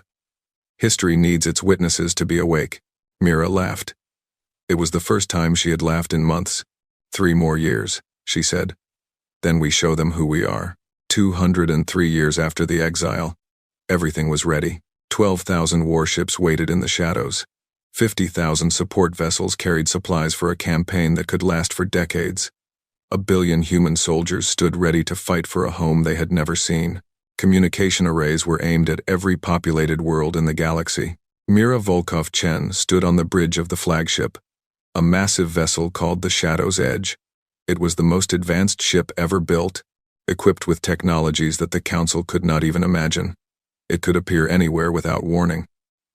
History needs its witnesses to be awake." Mira laughed. It was the first time she had laughed in months. 3 more years, she said. Then we show them who we are. 203 years after the exile. Everything was ready. 12,000 warships waited in the shadows. 50,000 support vessels carried supplies for a campaign that could last for decades. 1 billion human soldiers stood ready to fight for a home they had never seen. Communication arrays were aimed at every populated world in the galaxy. Mira Volkov-Chen stood on the bridge of the flagship, a massive vessel called the Shadow's Edge. It was the most advanced ship ever built, equipped with technologies that the Council could not even imagine. It could appear anywhere without warning.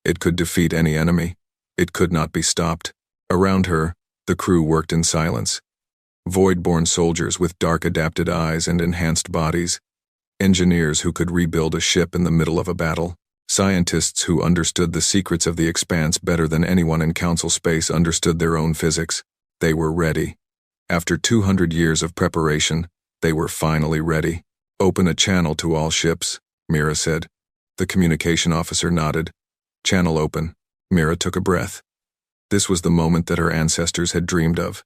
It could defeat any enemy. It could not be stopped. Around her, the crew worked in silence. Void-born soldiers with dark-adapted eyes and enhanced bodies. Engineers who could rebuild a ship in the middle of a battle. Scientists who understood the secrets of the expanse better than anyone in Council space understood their own physics. They were ready. After 200 years of preparation, they were finally ready. "Open a channel to all ships," Mira said. The communication officer nodded. "Channel open." Mira took a breath. This was the moment that her ancestors had dreamed of.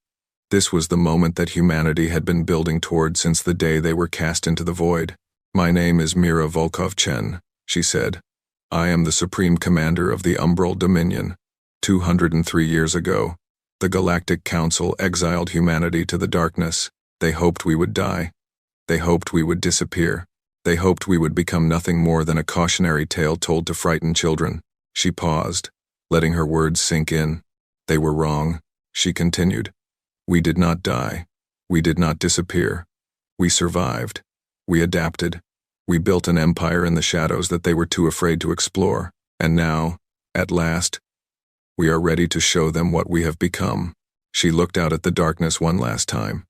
This was the moment that humanity had been building toward since the day they were cast into the void. "My name is Mira Volkov-Chen," she said. "I am the Supreme Commander of the Umbral Dominion. 203 years ago, the Galactic Council exiled humanity to the darkness. They hoped we would die. They hoped we would disappear. They hoped we would become nothing more than a cautionary tale told to frighten children." She paused, letting her words sink in. "They were wrong," she continued. "We did not die. We did not disappear. We survived. We adapted. We built an empire in the shadows that they were too afraid to explore. And now, at last, we are ready to show them what we have become." She looked out at the darkness one last time.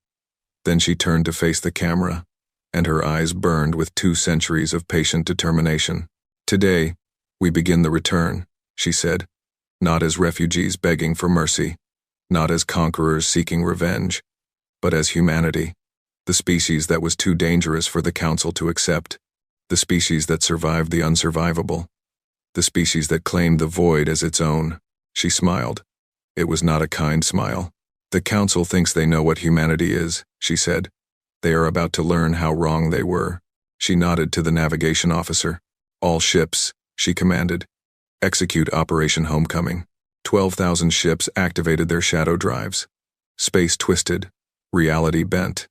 Then she turned to face the camera, and her eyes burned with 2 centuries of patient determination. "Today, we begin the return," she said. "Not as refugees begging for mercy, not as conquerors seeking revenge, but as humanity, the species that was too dangerous for the Council to accept, the species that survived the unsurvivable, the species that claimed the void as its own." She smiled. It was not a kind smile. "The Council thinks they know what humanity is," she said. "They are about to learn how wrong they were." She nodded to the navigation officer. "All ships," she commanded. Execute Operation Homecoming. 12,000 ships activated their shadow drives. Space twisted, reality bent,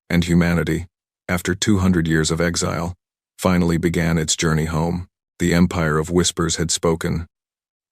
and humanity, after 200 years of exile, finally began its journey home. The Empire of Whispers had spoken,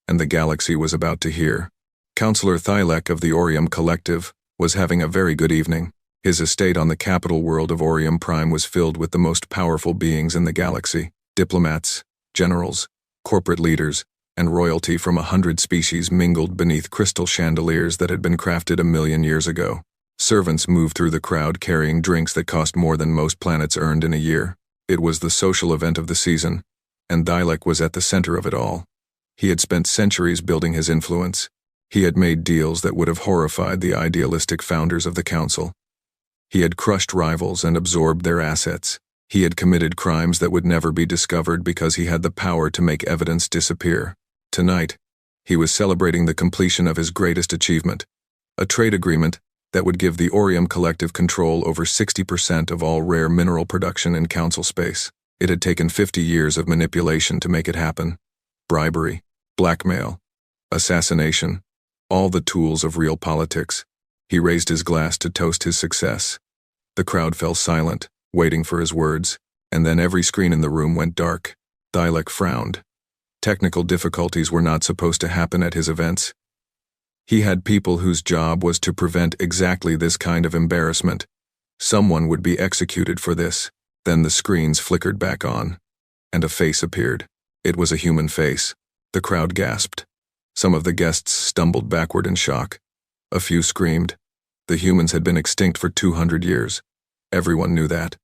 and the galaxy was about to hear. Counselor Thylek of the Orium Collective was having a very good evening. His estate on the capital world of Orium Prime was filled with the most powerful beings in the galaxy: diplomats, generals, corporate leaders, and royalty from 100 species mingled beneath crystal chandeliers that had been crafted 1,000,000 years ago. Servants moved through the crowd carrying drinks that cost more than most planets earned in a year. It was the social event of the season, and Thylek was at the center of it all. He had spent centuries building his influence. He had made deals that would have horrified the idealistic founders of the council. He had crushed rivals and absorbed their assets. He had committed crimes that would never be discovered because he had the power to make evidence disappear. Tonight, he was celebrating the completion of his greatest achievement, a trade agreement that would give the Orium Collective control over 60% of all rare mineral production in council space. It had taken 50 years of manipulation to make it happen. Bribery, blackmail, assassination, all the tools of real politics. He raised his glass to toast his success. The crowd fell silent, waiting for his words, and then every screen in the room went dark. Thylek frowned. Technical difficulties were not supposed to happen at his events. He had people whose job was to prevent exactly this kind of embarrassment. Someone would be executed for this. Then the screens flickered back on, and a face appeared. It was a human face. The crowd gasped. Some of the guests stumbled backward in shock. A few screamed. The humans had been extinct for 200 years. Everyone knew that.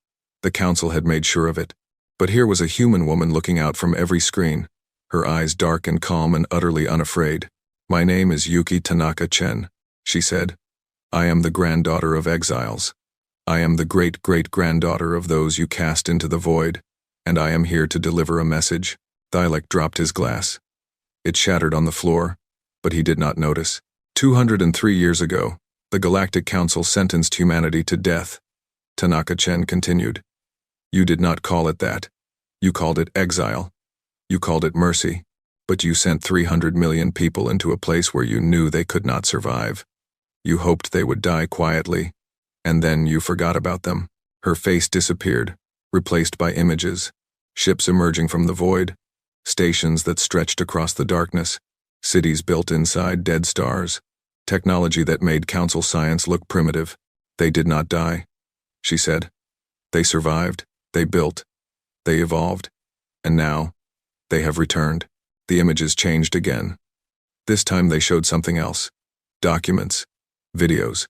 The council had made sure of it. But here was a human woman looking out from every screen, her eyes dark and calm and utterly unafraid. "My name is Yuki Tanaka Chen," she said. "I am the granddaughter of exiles. I am the great-great-granddaughter of those you cast into the void, and I am here to deliver a message." Thylek dropped his glass. It shattered on the floor, but he did not notice. 203 years ago, the Galactic Council sentenced humanity to death. Tanaka Chen continued. "You did not call it that. You called it exile. You called it mercy. But you sent 300 million people into a place where you knew they could not survive. You hoped they would die quietly, and then you forgot about them." Her face disappeared, replaced by images. Ships emerging from the void, stations that stretched across the darkness, cities built inside dead stars, technology that made council science look primitive. "They did not die," she said. "They survived, they built, they evolved, and now, they have returned." The images changed again. This time they showed something else. Documents, videos,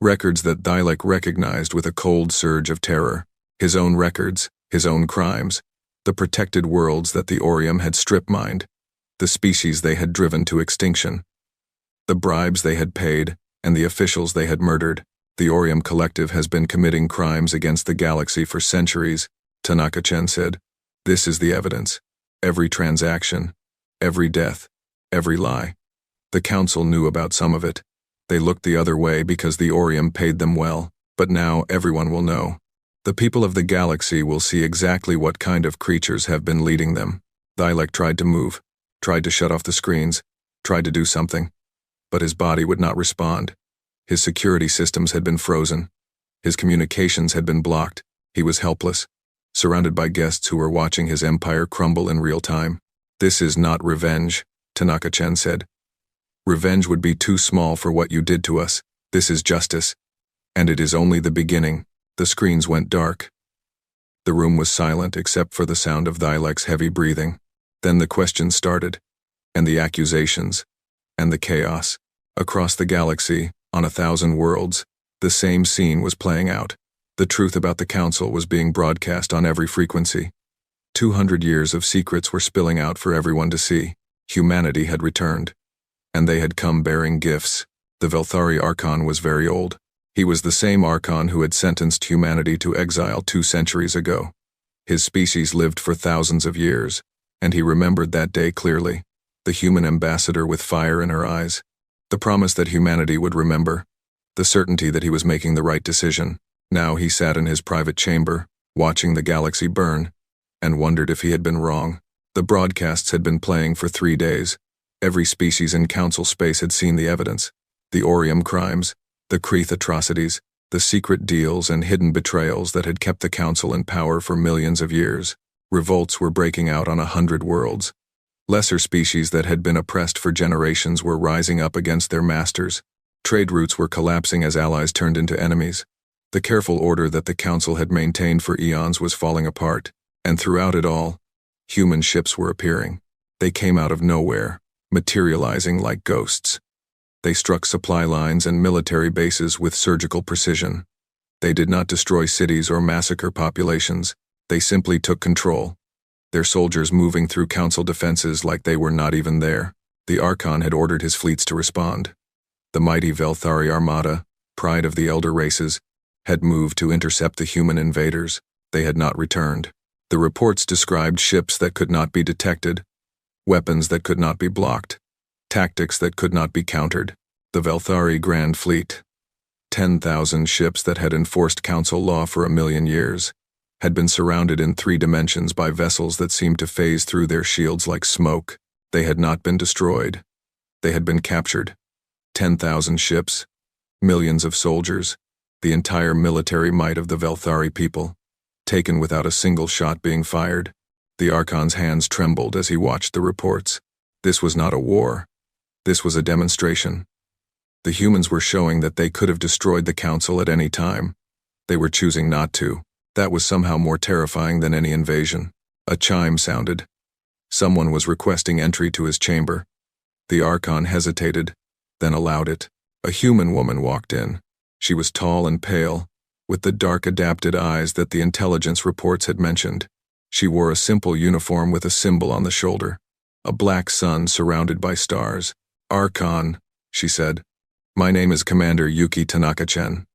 records that Thylek recognized with a cold surge of terror. His own records, his own crimes, the protected worlds that the Orium had strip-mined, the species they had driven to extinction, the bribes they had paid, and the officials they had murdered. "The Orium Collective has been committing crimes against the galaxy for centuries," Tanaka Chen said. "This is the evidence. Every transaction, every death, every lie. The council knew about some of it. They looked the other way because the Orium paid them well, but now everyone will know. The people of the galaxy will see exactly what kind of creatures have been leading them." Thylek tried to move, tried to shut off the screens, tried to do something, but his body would not respond. His security systems had been frozen. His communications had been blocked. He was helpless, surrounded by guests who were watching his empire crumble in real time. "This is not revenge," Tanaka Chen said. "Revenge would be too small for what you did to us. This is justice. And it is only the beginning." The screens went dark. The room was silent except for the sound of Thylek's heavy breathing. Then the questions started, and the accusations, and the chaos. Across the galaxy, on 1,000 worlds, the same scene was playing out. The truth about the council was being broadcast on every frequency. 200 years of secrets were spilling out for everyone to see. Humanity had returned, and they had come bearing gifts. The Velthari Archon was very old. He was the same Archon who had sentenced humanity to exile 2 centuries ago. His species lived for thousands of years, and he remembered that day clearly. The human ambassador with fire in her eyes. The promise that humanity would remember. The certainty that he was making the right decision. Now he sat in his private chamber, watching the galaxy burn, and wondered if he had been wrong. The broadcasts had been playing for 3 days. Every species in council space had seen the evidence. The Orium crimes, the Kreeth atrocities, the secret deals and hidden betrayals that had kept the council in power for millions of years. Revolts were breaking out on 100 worlds. Lesser species that had been oppressed for generations were rising up against their masters. Trade routes were collapsing as allies turned into enemies. The careful order that the council had maintained for eons was falling apart, and throughout it all, human ships were appearing. They came out of nowhere, materializing like ghosts. They struck supply lines and military bases with surgical precision. They did not destroy cities or massacre populations. They simply took control. Their soldiers moving through council defenses like they were not even there. The Archon had ordered his fleets to respond. The mighty Velthari Armada, pride of the elder races, had moved to intercept the human invaders. They had not returned. The reports described ships that could not be detected, weapons that could not be blocked, tactics that could not be countered. The Velthari Grand Fleet, 10,000 ships that had enforced council law for 1,000,000 years, had been surrounded in 3 dimensions by vessels that seemed to phase through their shields like smoke. They had not been destroyed. They had been captured. 10,000 ships, millions of soldiers, the entire military might of the Velthari people, taken without a single shot being fired. The Archon's hands trembled as he watched the reports. This was not a war. This was a demonstration. The humans were showing that they could have destroyed the council at any time. They were choosing not to. That was somehow more terrifying than any invasion. A chime sounded. Someone was requesting entry to his chamber. The Archon hesitated, then allowed it. A human woman walked in. She was tall and pale, with the dark adapted eyes that the intelligence reports had mentioned. She wore a simple uniform with a symbol on the shoulder, a black sun surrounded by stars. "Archon," she said. "My name is Commander Yuki Tanaka-chen.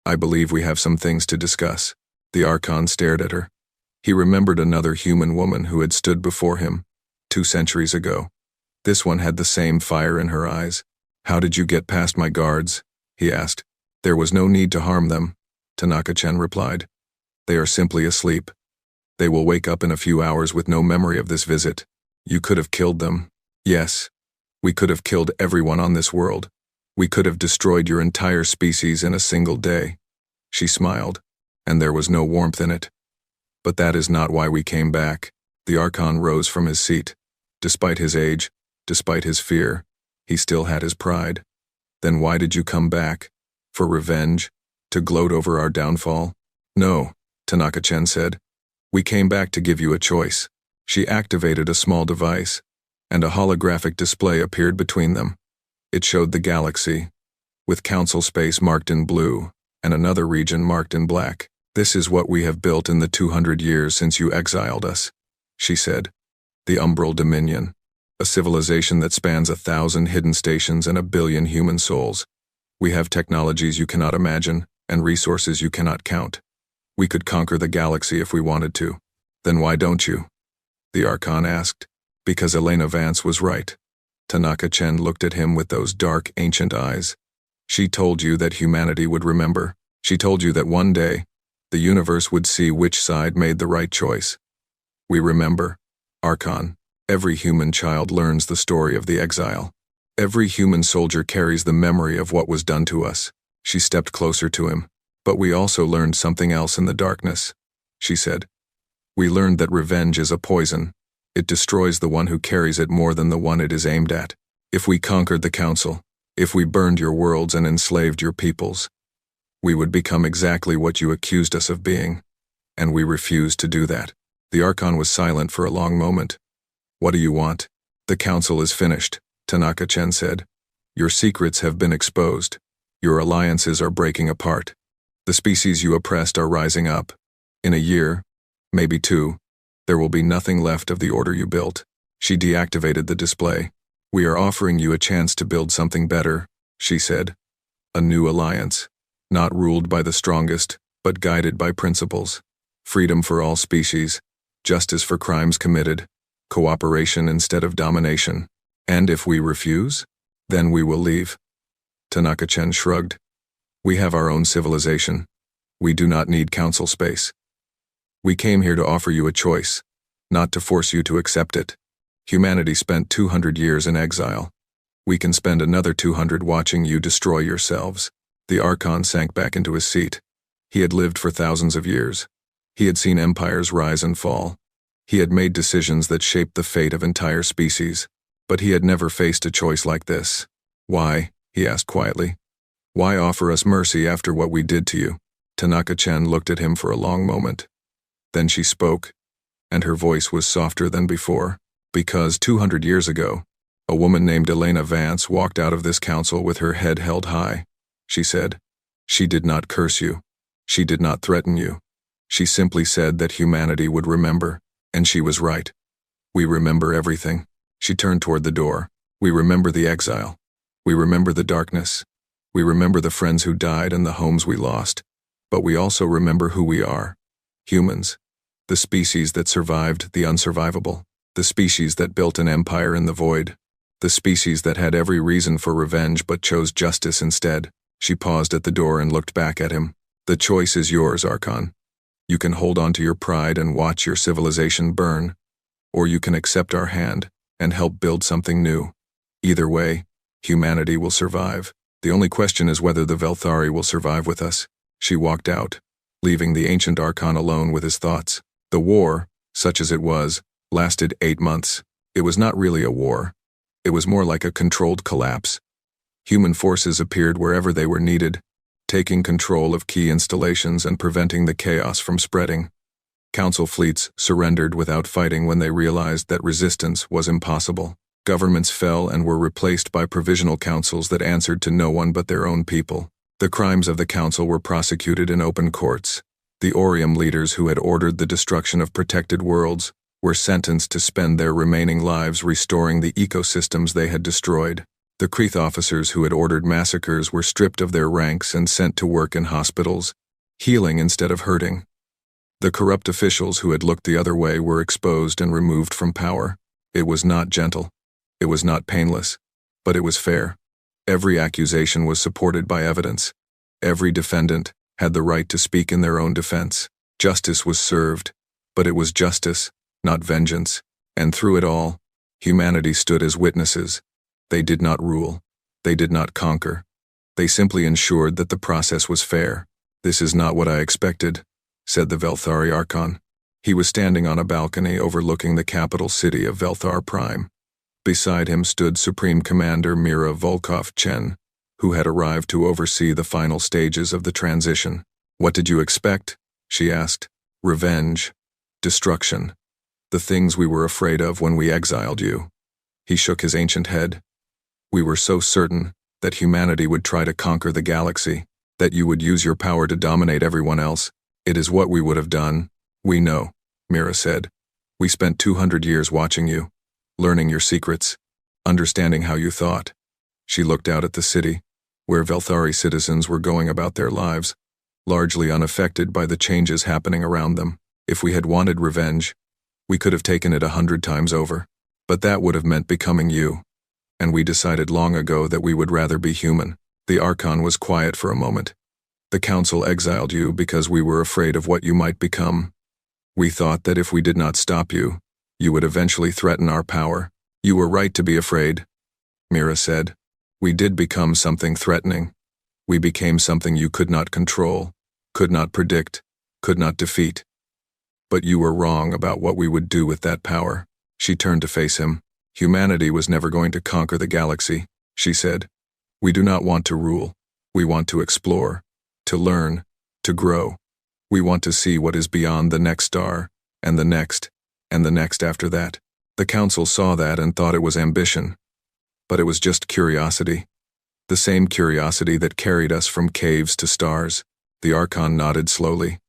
I believe we have some things to discuss." The Archon stared at her. He remembered another human woman who had stood before him 2 centuries ago. This one had the same fire in her eyes. "How did you get past my guards?" he asked. "There was no need to harm them," Tanaka-chen replied. "They are simply asleep. They will wake up in a few hours with no memory of this visit. You could have killed them. Yes, we could have killed everyone on this world. We could have destroyed your entire species in a single day." She smiled, and there was no warmth in it. "But that is not why we came back." The Archon rose from his seat. Despite his age, despite his fear, he still had his pride. "Then why did you come back? For revenge? To gloat over our downfall?" "No," Tanaka-chen said. "We came back to give you a choice." She activated a small device, and a holographic display appeared between them. It showed the galaxy, with council space marked in blue, and another region marked in black. "This is what we have built in the 200 years since you exiled us," she said. "The Umbral Dominion, a civilization that spans 1,000 hidden stations and 1 billion human souls. We have technologies you cannot imagine, and resources you cannot count. We could conquer the galaxy if we wanted to. Then why don't you?" the Archon asked. "Because Elena Vance was right." Tanaka-chen looked at him with those dark, ancient eyes. "She told you that humanity would remember. She told you that one day, the universe would see which side made the right choice. We remember, Archon. Every human child learns the story of the exile. Every human soldier carries the memory of what was done to us." She stepped closer to him. "But we also learned something else in the darkness," she said. "We learned that revenge is a poison. It destroys the one who carries it more than the one it is aimed at. If we conquered the council, if we burned your worlds and enslaved your peoples, we would become exactly what you accused us of being, and we refused to do that." The Archon was silent for a long moment. "What do you want?" "The council is finished," Tanaka-chen said. "Your secrets have been exposed. Your alliances are breaking apart. The species you oppressed are rising up. In a year, maybe 2, there will be nothing left of the order you built." She deactivated the display. "We are offering you a chance to build something better," she said. "A new alliance, not ruled by the strongest, but guided by principles. Freedom for all species, justice for crimes committed, cooperation instead of domination. And if we refuse, then we will leave." Tanaka-chen shrugged. "We have our own civilization. We do not need council space. We came here to offer you a choice, not to force you to accept it. Humanity spent 200 years in exile. We can spend another 200 watching you destroy yourselves. The Archon sank back into his seat. He had lived for thousands of years. He had seen empires rise and fall. He had made decisions that shaped the fate of entire species. But he had never faced a choice like this. Why? He asked quietly. Why offer us mercy after what we did to you? Tanaka-chan looked at him for a long moment. Then she spoke, and her voice was softer than before. Because 200 years ago, a woman named Elena Vance walked out of this council with her head held high. She said, she did not curse you. She did not threaten you. She simply said that humanity would remember, and she was right. We remember everything. She turned toward the door. We remember the exile. We remember the darkness. We remember the friends who died and the homes we lost. But we also remember who we are. Humans. The species that survived the unsurvivable. The species that built an empire in the void. The species that had every reason for revenge but chose justice instead. She paused at the door and looked back at him. The choice is yours, Archon. You can hold on to your pride and watch your civilization burn, or you can accept our hand and help build something new. Either way, humanity will survive. The only question is whether the Velthari will survive with us. She walked out, leaving the ancient Archon alone with his thoughts. The war, such as it was, lasted 8 months. It was not really a war. It was more like a controlled collapse. Human forces appeared wherever they were needed, taking control of key installations and preventing the chaos from spreading. Council fleets surrendered without fighting when they realized that resistance was impossible. Governments fell and were replaced by provisional councils that answered to no one but their own people. The crimes of the council were prosecuted in open courts. The Orium leaders who had ordered the destruction of protected worlds were sentenced to spend their remaining lives restoring the ecosystems they had destroyed. The Kreeth officers who had ordered massacres were stripped of their ranks and sent to work in hospitals, healing instead of hurting. The corrupt officials who had looked the other way were exposed and removed from power. It was not gentle. It was not painless. But it was fair. Every accusation was supported by evidence. Every defendant had the right to speak in their own defense. Justice was served, but it was justice, not vengeance. And through it all, humanity stood as witnesses. They did not rule. They did not conquer. They simply ensured that the process was fair. This is not what I expected, said the Velthari Archon. He was standing on a balcony overlooking the capital city of Velthar Prime. Beside him stood Supreme Commander Mira Volkov-Chen, who had arrived to oversee the final stages of the transition. What did you expect? She asked. Revenge. Destruction. The things we were afraid of when we exiled you. He shook his ancient head. We were so certain that humanity would try to conquer the galaxy, that you would use your power to dominate everyone else. It is what we would have done. We know, Mira said. We spent 200 years watching you, learning your secrets, understanding how you thought. She looked out at the city, where Velthari citizens were going about their lives, largely unaffected by the changes happening around them. If we had wanted revenge, we could have taken it 100 times over. But that would have meant becoming you. And we decided long ago that we would rather be human. The Archon was quiet for a moment. The Council exiled you because we were afraid of what you might become. We thought that if we did not stop you, you would eventually threaten our power. You were right to be afraid, Mira said. We did become something threatening. We became something you could not control, could not predict, could not defeat. But you were wrong about what we would do with that power. She turned to face him. Humanity was never going to conquer the galaxy, she said. We do not want to rule. We want to explore, to learn, to grow. We want to see what is beyond the next star, and the next after that. The Council saw that and thought it was ambition. But it was just curiosity. The same curiosity that carried us from caves to stars. The Archon nodded slowly.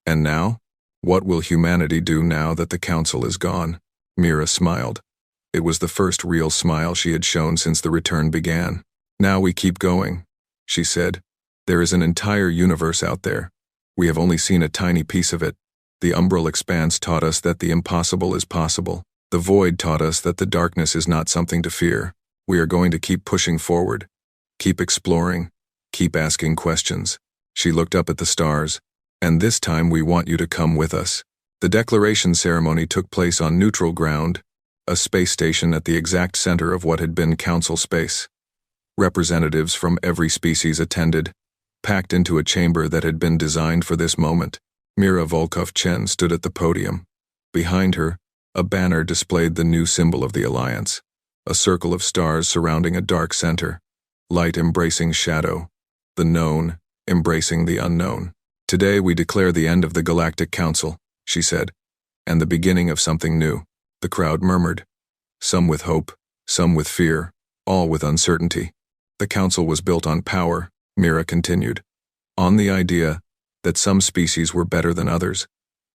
And now? What will humanity do now that the Council is gone? Mira smiled. It was the first real smile she had shown since the return began. Now we keep going, she said. There is an entire universe out there. We have only seen a tiny piece of it. The umbral expanse taught us that the impossible is possible. The void taught us that the darkness is not something to fear. We are going to keep pushing forward. Keep exploring. Keep asking questions. She looked up at the stars. And this time we want you to come with us. The declaration ceremony took place on neutral ground, a space station at the exact center of what had been council space. Representatives from every species attended, packed into a chamber that had been designed for this moment. Mira Volkov-Chen stood at the podium. Behind her, a banner displayed the new symbol of the Alliance, a circle of stars surrounding a dark center, light embracing shadow, the known embracing the unknown. "Today we declare the end of the Galactic Council," she said, "and the beginning of something new." The crowd murmured, some with hope, some with fear, all with uncertainty. The council was built on power, Mira continued, on the idea that some species were better than others,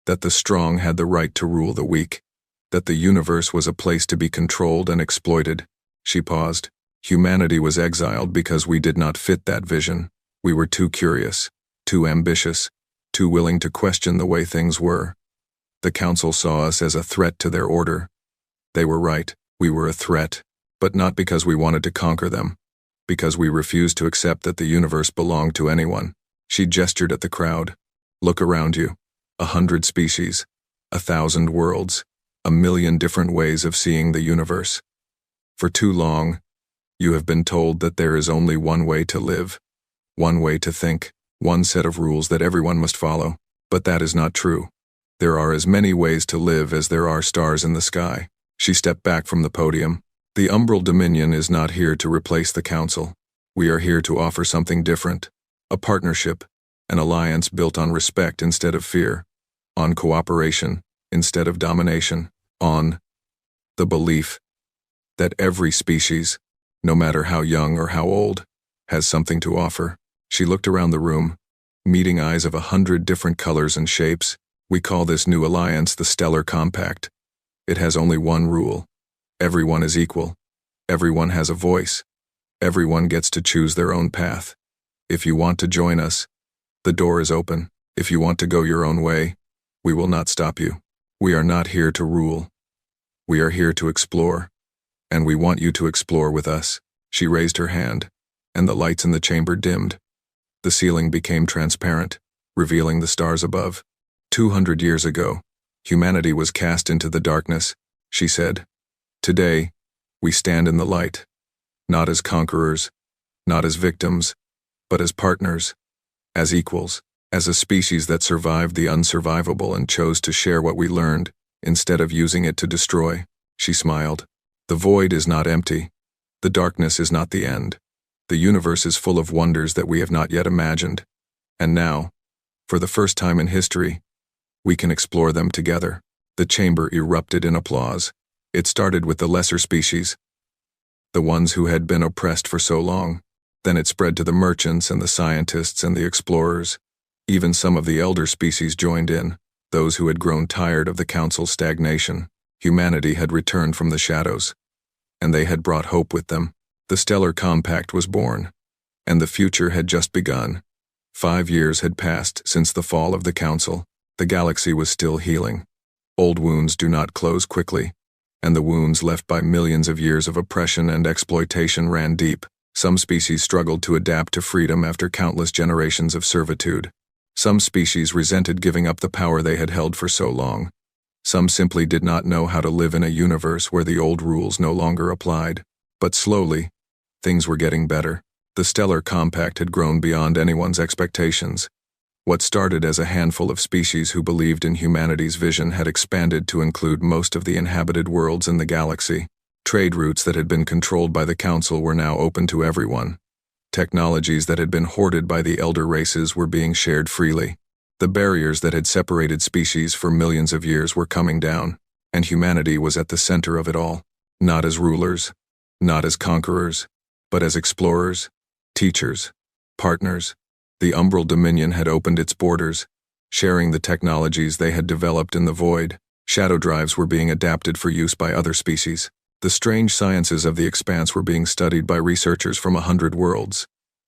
that the strong had the right to rule the weak, that the universe was a place to be controlled and exploited. She paused. Humanity was exiled because we did not fit that vision. We were too curious, too ambitious, too willing to question the way things were. The council saw us as a threat to their order. They were right, we were a threat, but not because we wanted to conquer them, because we refused to accept that the universe belonged to anyone. She gestured at the crowd. "Look around you. 100 species, 1,000 worlds, 1,000,000 different ways of seeing the universe. For too long, you have been told that there is only one way to live, one way to think, one set of rules that everyone must follow. But that is not true. There are as many ways to live as there are stars in the sky." She stepped back from the podium. "The Umbral Dominion is not here to replace the Council. We are here to offer something different. A partnership, an alliance built on respect instead of fear, on cooperation instead of domination, on the belief that every species, no matter how young or how old, has something to offer." She looked around the room, meeting eyes of 100 different colors and shapes. "We call this new alliance the Stellar Compact. It has only one rule. Everyone is equal. Everyone has a voice. Everyone gets to choose their own path. If you want to join us, the door is open. If you want to go your own way, we will not stop you. We are not here to rule. We are here to explore, and we want you to explore with us." She raised her hand, and the lights in the chamber dimmed. The ceiling became transparent, revealing the stars above. 200 years ago, humanity was cast into the darkness, she said. Today, we stand in the light, not as conquerors, not as victims, but as partners, as equals, as a species that survived the unsurvivable and chose to share what we learned, instead of using it to destroy. She smiled. The void is not empty. The darkness is not the end. The universe is full of wonders that we have not yet imagined. And now, for the first time in history, we can explore them together. The chamber erupted in applause. It started with the lesser species, the ones who had been oppressed for so long. Then it spread to the merchants and the scientists and the explorers. Even some of the elder species joined in, those who had grown tired of the council's stagnation. Humanity had returned from the shadows, and they had brought hope with them. The Stellar Compact was born, and the future had just begun. 5 years had passed since the fall of the council. The galaxy was still healing. Old wounds do not close quickly, and the wounds left by millions of years of oppression and exploitation ran deep. Some species struggled to adapt to freedom after countless generations of servitude. Some species resented giving up the power they had held for so long. Some simply did not know how to live in a universe where the old rules no longer applied. But slowly, things were getting better. The Stellar Compact had grown beyond anyone's expectations. What started as a handful of species who believed in humanity's vision had expanded to include most of the inhabited worlds in the galaxy. Trade routes that had been controlled by the Council were now open to everyone. Technologies that had been hoarded by the elder races were being shared freely. The barriers that had separated species for millions of years were coming down, and humanity was at the center of it all. Not as rulers, not as conquerors, but as explorers, teachers, partners. The Umbral Dominion had opened its borders, sharing the technologies they had developed in the void. Shadow drives were being adapted for use by other species. The strange sciences of the expanse were being studied by researchers from 100 worlds.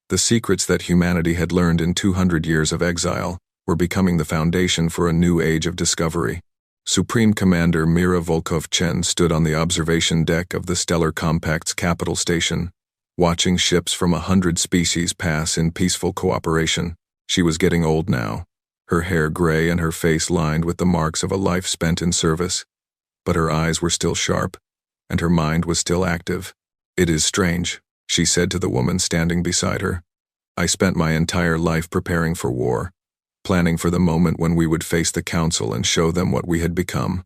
The secrets that humanity had learned in 200 years of exile were becoming the foundation for a new age of discovery. Supreme Commander Mira Volkov-Chen stood on the observation deck of the Stellar Compact's capital station, watching ships from 100 species pass in peaceful cooperation. She was getting old now, her hair gray and her face lined with the marks of a life spent in service. But her eyes were still sharp, and her mind was still active. "It is strange," she said to the woman standing beside her. "I spent my entire life preparing for war, planning for the moment when we would face the council and show them what we had become.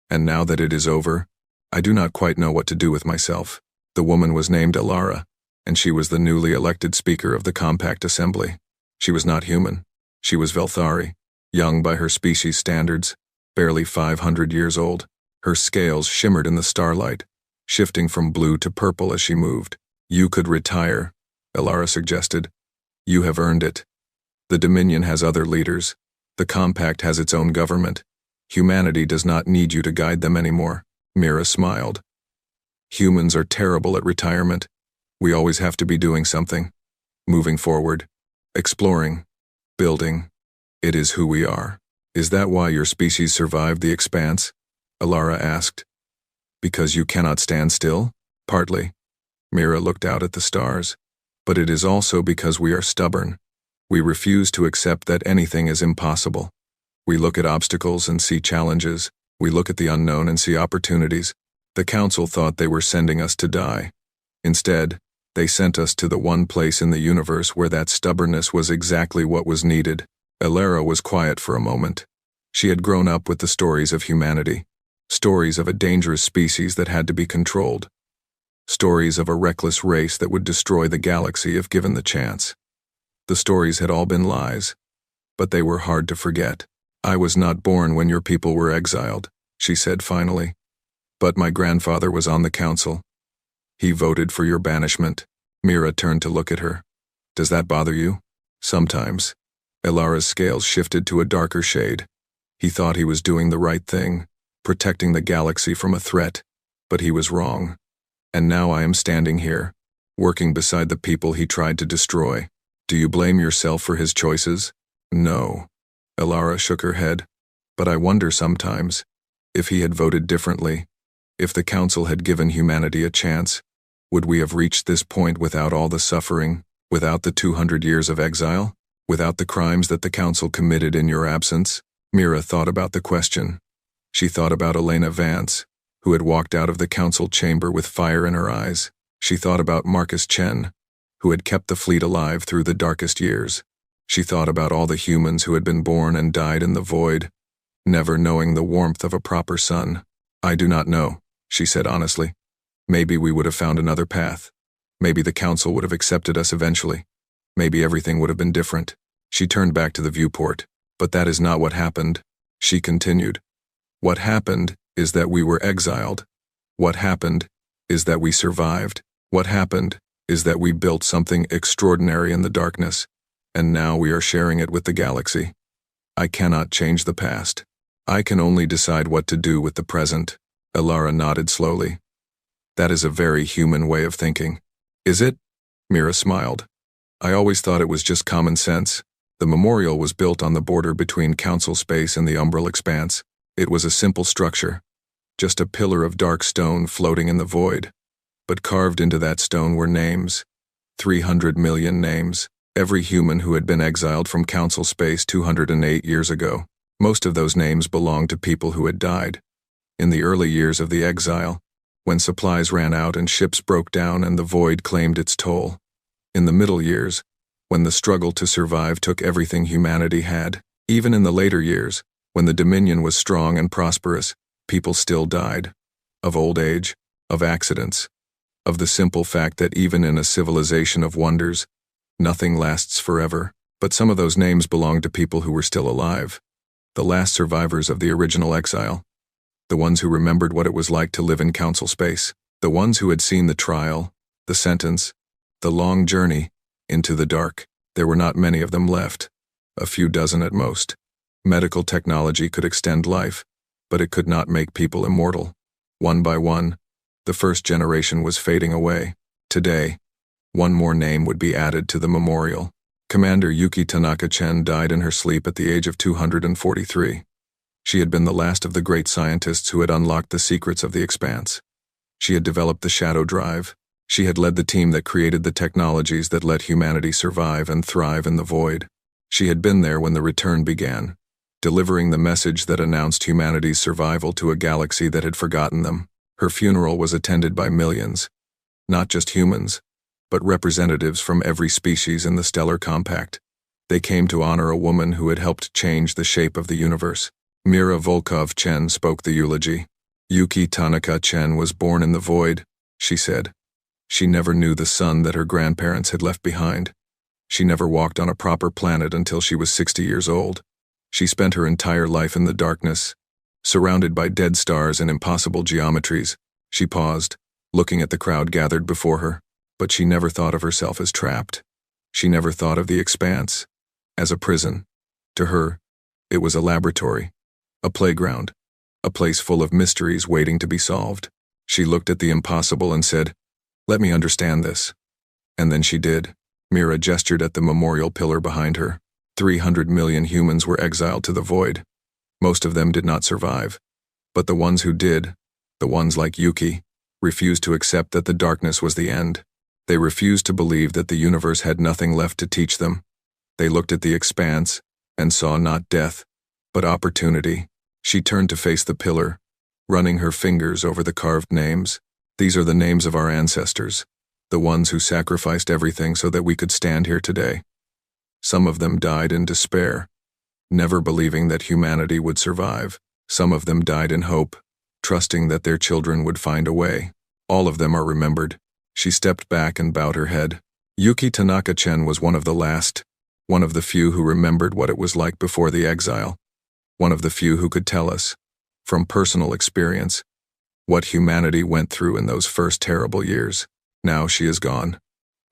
And now that it is over, I do not quite know what to do with myself." The woman was named Alara, and she was the newly elected Speaker of the Compact Assembly. She was not human. She was Velthari, young by her species standards, barely 500 years old. Her scales shimmered in the starlight, shifting from blue to purple as she moved. "You could retire," Alara suggested. "You have earned it. The Dominion has other leaders. The Compact has its own government. Humanity does not need you to guide them anymore." Mira smiled. "Humans are terrible at retirement. We always have to be doing something. Moving forward. Exploring. Building. It is who we are." "Is that why your species survived the expanse?" Alara asked. "Because you cannot stand still?" "Partly." Mira looked out at the stars. "But it is also because we are stubborn. We refuse to accept that anything is impossible. We look at obstacles and see challenges. We look at the unknown and see opportunities. The council thought they were sending us to die. Instead, they sent us to the one place in the universe where that stubbornness was exactly what was needed." Alara was quiet for a moment. She had grown up with the stories of humanity, stories of a dangerous species that had to be controlled, stories of a reckless race that would destroy the galaxy if given the chance. The stories had all been lies, but they were hard to forget. "I was not born when your people were exiled," she said finally. "But my grandfather was on the council. He voted for your banishment." Mira turned to look at her. "Does that bother you?" "Sometimes." Alara's scales shifted to a darker shade. He thought he was doing the right thing, protecting the galaxy from a threat, but he was wrong. And now I am standing here, working beside the people he tried to destroy. Do you blame yourself for his choices? No. Alara shook her head. But I wonder sometimes, if he had voted differently, if the council had given humanity a chance, would we have reached this point without all the suffering, without the 200 years of exile, without the crimes that the council committed in your absence? Mira thought about the question. She thought about Elena Vance, who had walked out of the council chamber with fire in her eyes. She thought about Marcus Chen, who had kept the fleet alive through the darkest years. She thought about all the humans who had been born and died in the void, never knowing the warmth of a proper sun. I do not know, she said honestly. Maybe we would have found another path. Maybe the council would have accepted us eventually. Maybe everything would have been different. She turned back to the viewport. But that is not what happened. She continued. What happened is that we were exiled. What happened is that we survived. What happened is that we built something extraordinary in the darkness, and now we are sharing it with the galaxy. I cannot change the past. I can only decide what to do with the present. Alara nodded slowly. That is a very human way of thinking. Is it? Mira smiled. I always thought it was just common sense. The memorial was built on the border between council space and the umbral expanse. It was a simple structure, just a pillar of dark stone floating in the void. But carved into that stone were names, 300 million names, every human who had been exiled from council space 208 years ago. Most of those names belonged to people who had died. In the early years of the exile, when supplies ran out and ships broke down and the void claimed its toll. In the middle years, when the struggle to survive took everything humanity had. Even in the later years, when the Dominion was strong and prosperous, people still died. Of old age, of accidents, of the simple fact that even in a civilization of wonders, nothing lasts forever. But some of those names belonged to people who were still alive. The last survivors of the original exile. The ones who remembered what it was like to live in council space. The ones who had seen the trial, the sentence, the long journey into the dark. There were not many of them left. A few dozen at most. Medical technology could extend life, but it could not make people immortal. One by one, the first generation was fading away. Today, one more name would be added to the memorial. Commander Yuki Tanaka-Chen died in her sleep at the age of 243. She had been the last of the great scientists who had unlocked the secrets of the expanse. She had developed the shadow drive. She had led the team that created the technologies that let humanity survive and thrive in the void. She had been there when the return began, delivering the message that announced humanity's survival to a galaxy that had forgotten them. Her funeral was attended by millions, not just humans, but representatives from every species in the stellar compact. They came to honor a woman who had helped change the shape of the universe. Mira Volkov-Chen spoke the eulogy. Yuki Tanaka-Chen was born in the void, she said. She never knew the sun that her grandparents had left behind. She never walked on a proper planet until she was 60 years old. She spent her entire life in the darkness, surrounded by dead stars and impossible geometries. She paused, looking at the crowd gathered before her, but she never thought of herself as trapped. She never thought of the expanse as a prison. To her, it was a laboratory, a playground, a place full of mysteries waiting to be solved. She looked at the impossible and said, "Let me understand this." And then she did. Mira gestured at the memorial pillar behind her. 300 million humans were exiled to the void. Most of them did not survive. But the ones who did, the ones like Yuki, refused to accept that the darkness was the end. They refused to believe that the universe had nothing left to teach them. They looked at the expanse and saw not death, but opportunity. She turned to face the pillar, running her fingers over the carved names. These are the names of our ancestors, the ones who sacrificed everything so that we could stand here today. Some of them died in despair, never believing that humanity would survive. Some of them died in hope, trusting that their children would find a way. All of them are remembered. She stepped back and bowed her head. Yuki Tanaka-Chen was one of the last, one of the few who remembered what it was like before the exile, one of the few who could tell us, from personal experience, what humanity went through in those first terrible years. Now she is gone,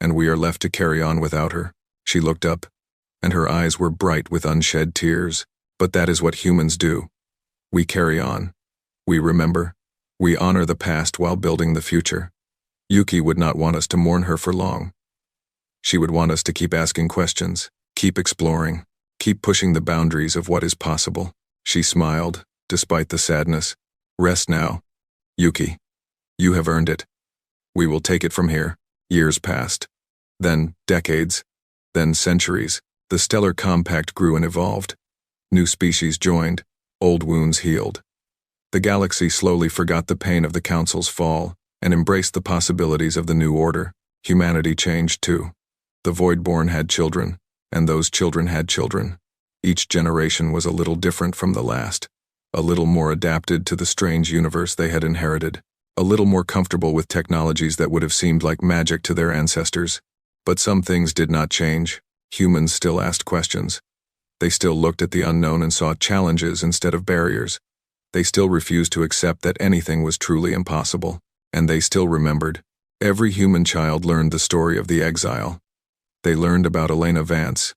and we are left to carry on without her. She looked up, and her eyes were bright with unshed tears. But that is what humans do. We carry on. We remember. We honor the past while building the future. Yuki would not want us to mourn her for long. She would want us to keep asking questions, keep exploring, keep pushing the boundaries of what is possible. She smiled, despite the sadness. Rest now, Yuki. You have earned it. We will take it from here. Years passed. Then decades. Then centuries. The stellar compact grew and evolved. New species joined. Old wounds healed. The galaxy slowly forgot the pain of the Council's fall and embraced the possibilities of the new order. Humanity changed too. The Voidborn had children, and those children had children. Each generation was a little different from the last, a little more adapted to the strange universe they had inherited, a little more comfortable with technologies that would have seemed like magic to their ancestors. But some things did not change. Humans still asked questions. They still looked at the unknown and saw challenges instead of barriers. They still refused to accept that anything was truly impossible. And they still remembered. Every human child learned the story of the exile. They learned about Elena Vance,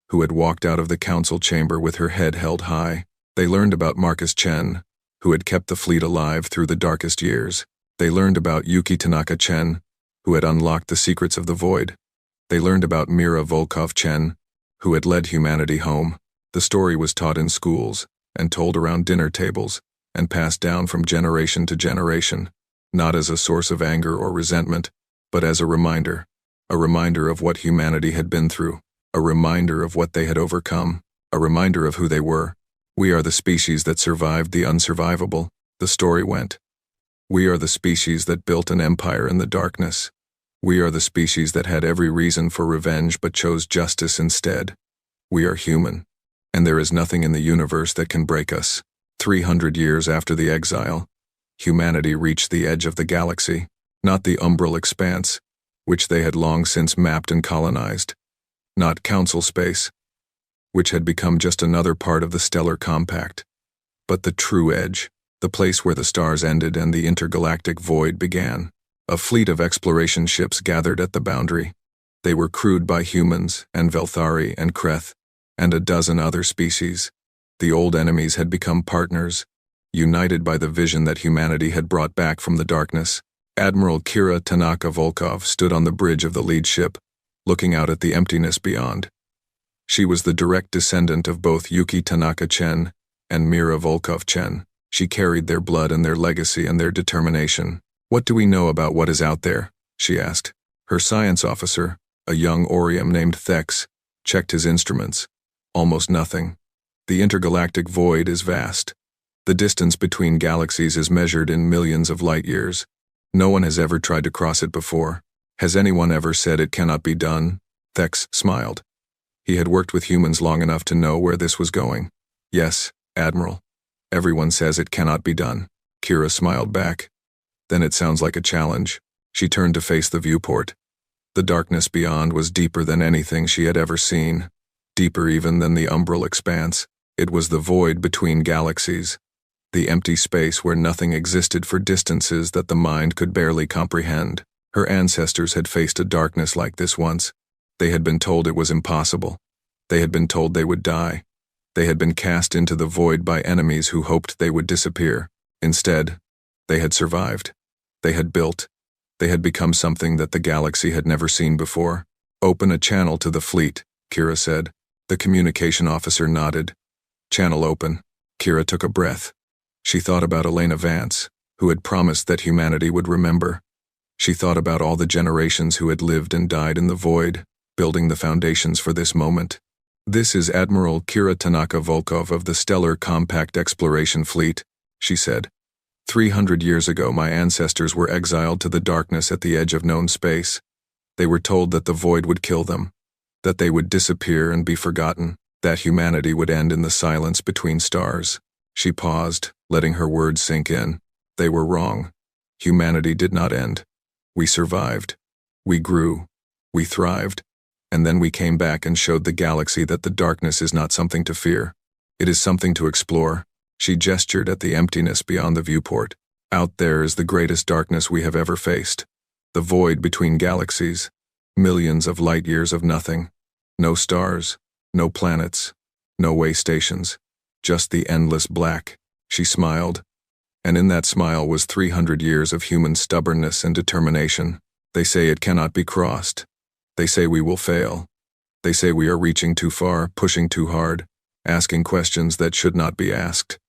who had walked out of the council chamber with her head held high. They learned about Marcus Chen, who had kept the fleet alive through the darkest years. They learned about Yuki Tanaka-Chen, who had unlocked the secrets of the void. They learned about Mira Volkov-Chen, who had led humanity home. The story was taught in schools, and told around dinner tables, and passed down from generation to generation, not as a source of anger or resentment, but as a reminder of what humanity had been through, a reminder of what they had overcome, a reminder of who they were. We are the species that survived the unsurvivable, the story went. We are the species that built an empire in the darkness. We are the species that had every reason for revenge but chose justice instead. We are human, and there is nothing in the universe that can break us. 300 years after the exile, humanity reached the edge of the galaxy, not the umbral expanse, which they had long since mapped and colonized, not council space, which had become just another part of the stellar compact, but the true edge, the place where the stars ended and the intergalactic void began. A fleet of exploration ships gathered at the boundary. They were crewed by humans and Velthari and Kreth, and a dozen other species. The old enemies had become partners, united by the vision that humanity had brought back from the darkness. Admiral Kira Tanaka Volkov stood on the bridge of the lead ship, looking out at the emptiness beyond. She was the direct descendant of both Yuki Tanaka-Chen and Mira Volkov-Chen. She carried their blood and their legacy and their determination. What do we know about what is out there? She asked. Her science officer, a young Orium named Thex, checked his instruments. Almost nothing. The intergalactic void is vast. The distance between galaxies is measured in millions of light years. No one has ever tried to cross it before. Has anyone ever said it cannot be done? Thex smiled. He had worked with humans long enough to know where this was going. Yes, Admiral. Everyone says it cannot be done. Kira smiled back. Then it sounds like a challenge. She turned to face the viewport. The darkness beyond was deeper than anything she had ever seen. Deeper even than the umbral expanse. It was the void between galaxies. The empty space where nothing existed for distances that the mind could barely comprehend. Her ancestors had faced a darkness like this once. They had been told it was impossible. They had been told they would die. They had been cast into the void by enemies who hoped they would disappear. Instead, they had survived. They had built. They had become something that the galaxy had never seen before. Open a channel to the fleet, Kira said. The communication officer nodded. Channel open. Kira took a breath. She thought about Elena Vance, who had promised that humanity would remember. She thought about all the generations who had lived and died in the void, building the foundations for this moment. This is Admiral Kira Tanaka Volkov of the Stellar Compact Exploration Fleet, she said. 300 years ago, my ancestors were exiled to the darkness at the edge of known space. They were told that the void would kill them, that they would disappear and be forgotten, that humanity would end in the silence between stars. She paused, letting her words sink in. They were wrong. Humanity did not end. We survived. We grew. We thrived. And then we came back and showed the galaxy that the darkness is not something to fear. It is something to explore. She gestured at the emptiness beyond the viewport. Out there is the greatest darkness we have ever faced. The void between galaxies. Millions of light years of nothing. No stars. No planets. No way stations. Just the endless black. She smiled. And in that smile was 300 years of human stubbornness and determination. They say it cannot be crossed. They say we will fail. They say we are reaching too far, pushing too hard, asking questions that should not be asked.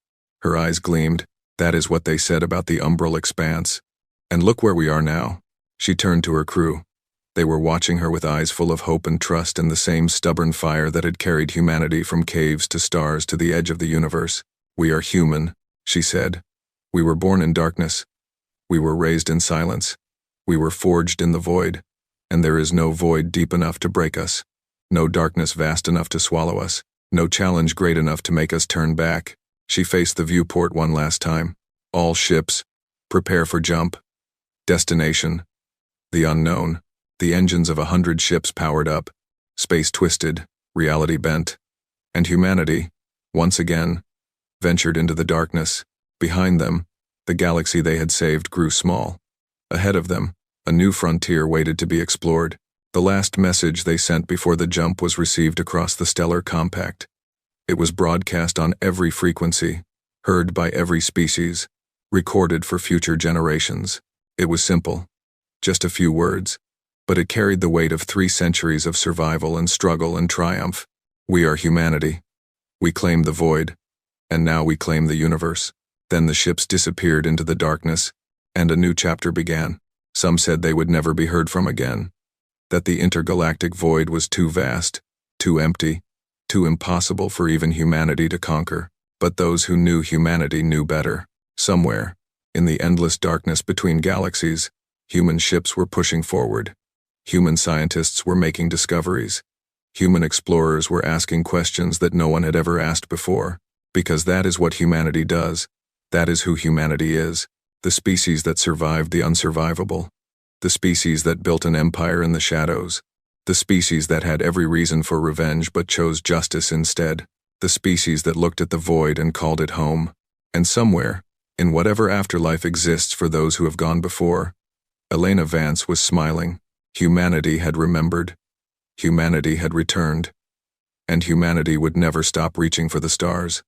Her eyes gleamed. That is what they said about the umbral expanse. And look where we are now. She turned to her crew. They were watching her with eyes full of hope and trust in the same stubborn fire that had carried humanity from caves to stars to the edge of the universe. We are human, she said. We were born in darkness. We were raised in silence. We were forged in the void. And there is no void deep enough to break us. No darkness vast enough to swallow us. No challenge great enough to make us turn back. She faced the viewport one last time. All ships, prepare for jump. Destination. The unknown. The engines of 100 ships powered up. Space twisted, reality bent. And humanity, once again, ventured into the darkness. Behind them, the galaxy they had saved grew small. Ahead of them, a new frontier waited to be explored. The last message they sent before the jump was received across the stellar compact. It was broadcast on every frequency, heard by every species, recorded for future generations. It was simple, just a few words, but it carried the weight of 3 centuries of survival and struggle and triumph. We are humanity. We claim the void, and now we claim the universe. Then the ships disappeared into the darkness, and a new chapter began. Some said they would never be heard from again, that the intergalactic void was too vast, too empty, too impossible for even humanity to conquer. But those who knew humanity knew better. Somewhere, in the endless darkness between galaxies, human ships were pushing forward. Human scientists were making discoveries. Human explorers were asking questions that no one had ever asked before, because that is what humanity does. That is who humanity is. The species that survived the unsurvivable. The species that built an empire in the shadows. The species that had every reason for revenge but chose justice instead. The species that looked at the void and called it home. And somewhere, in whatever afterlife exists for those who have gone before, Elena Vance was smiling. Humanity had remembered. Humanity had returned. And humanity would never stop reaching for the stars.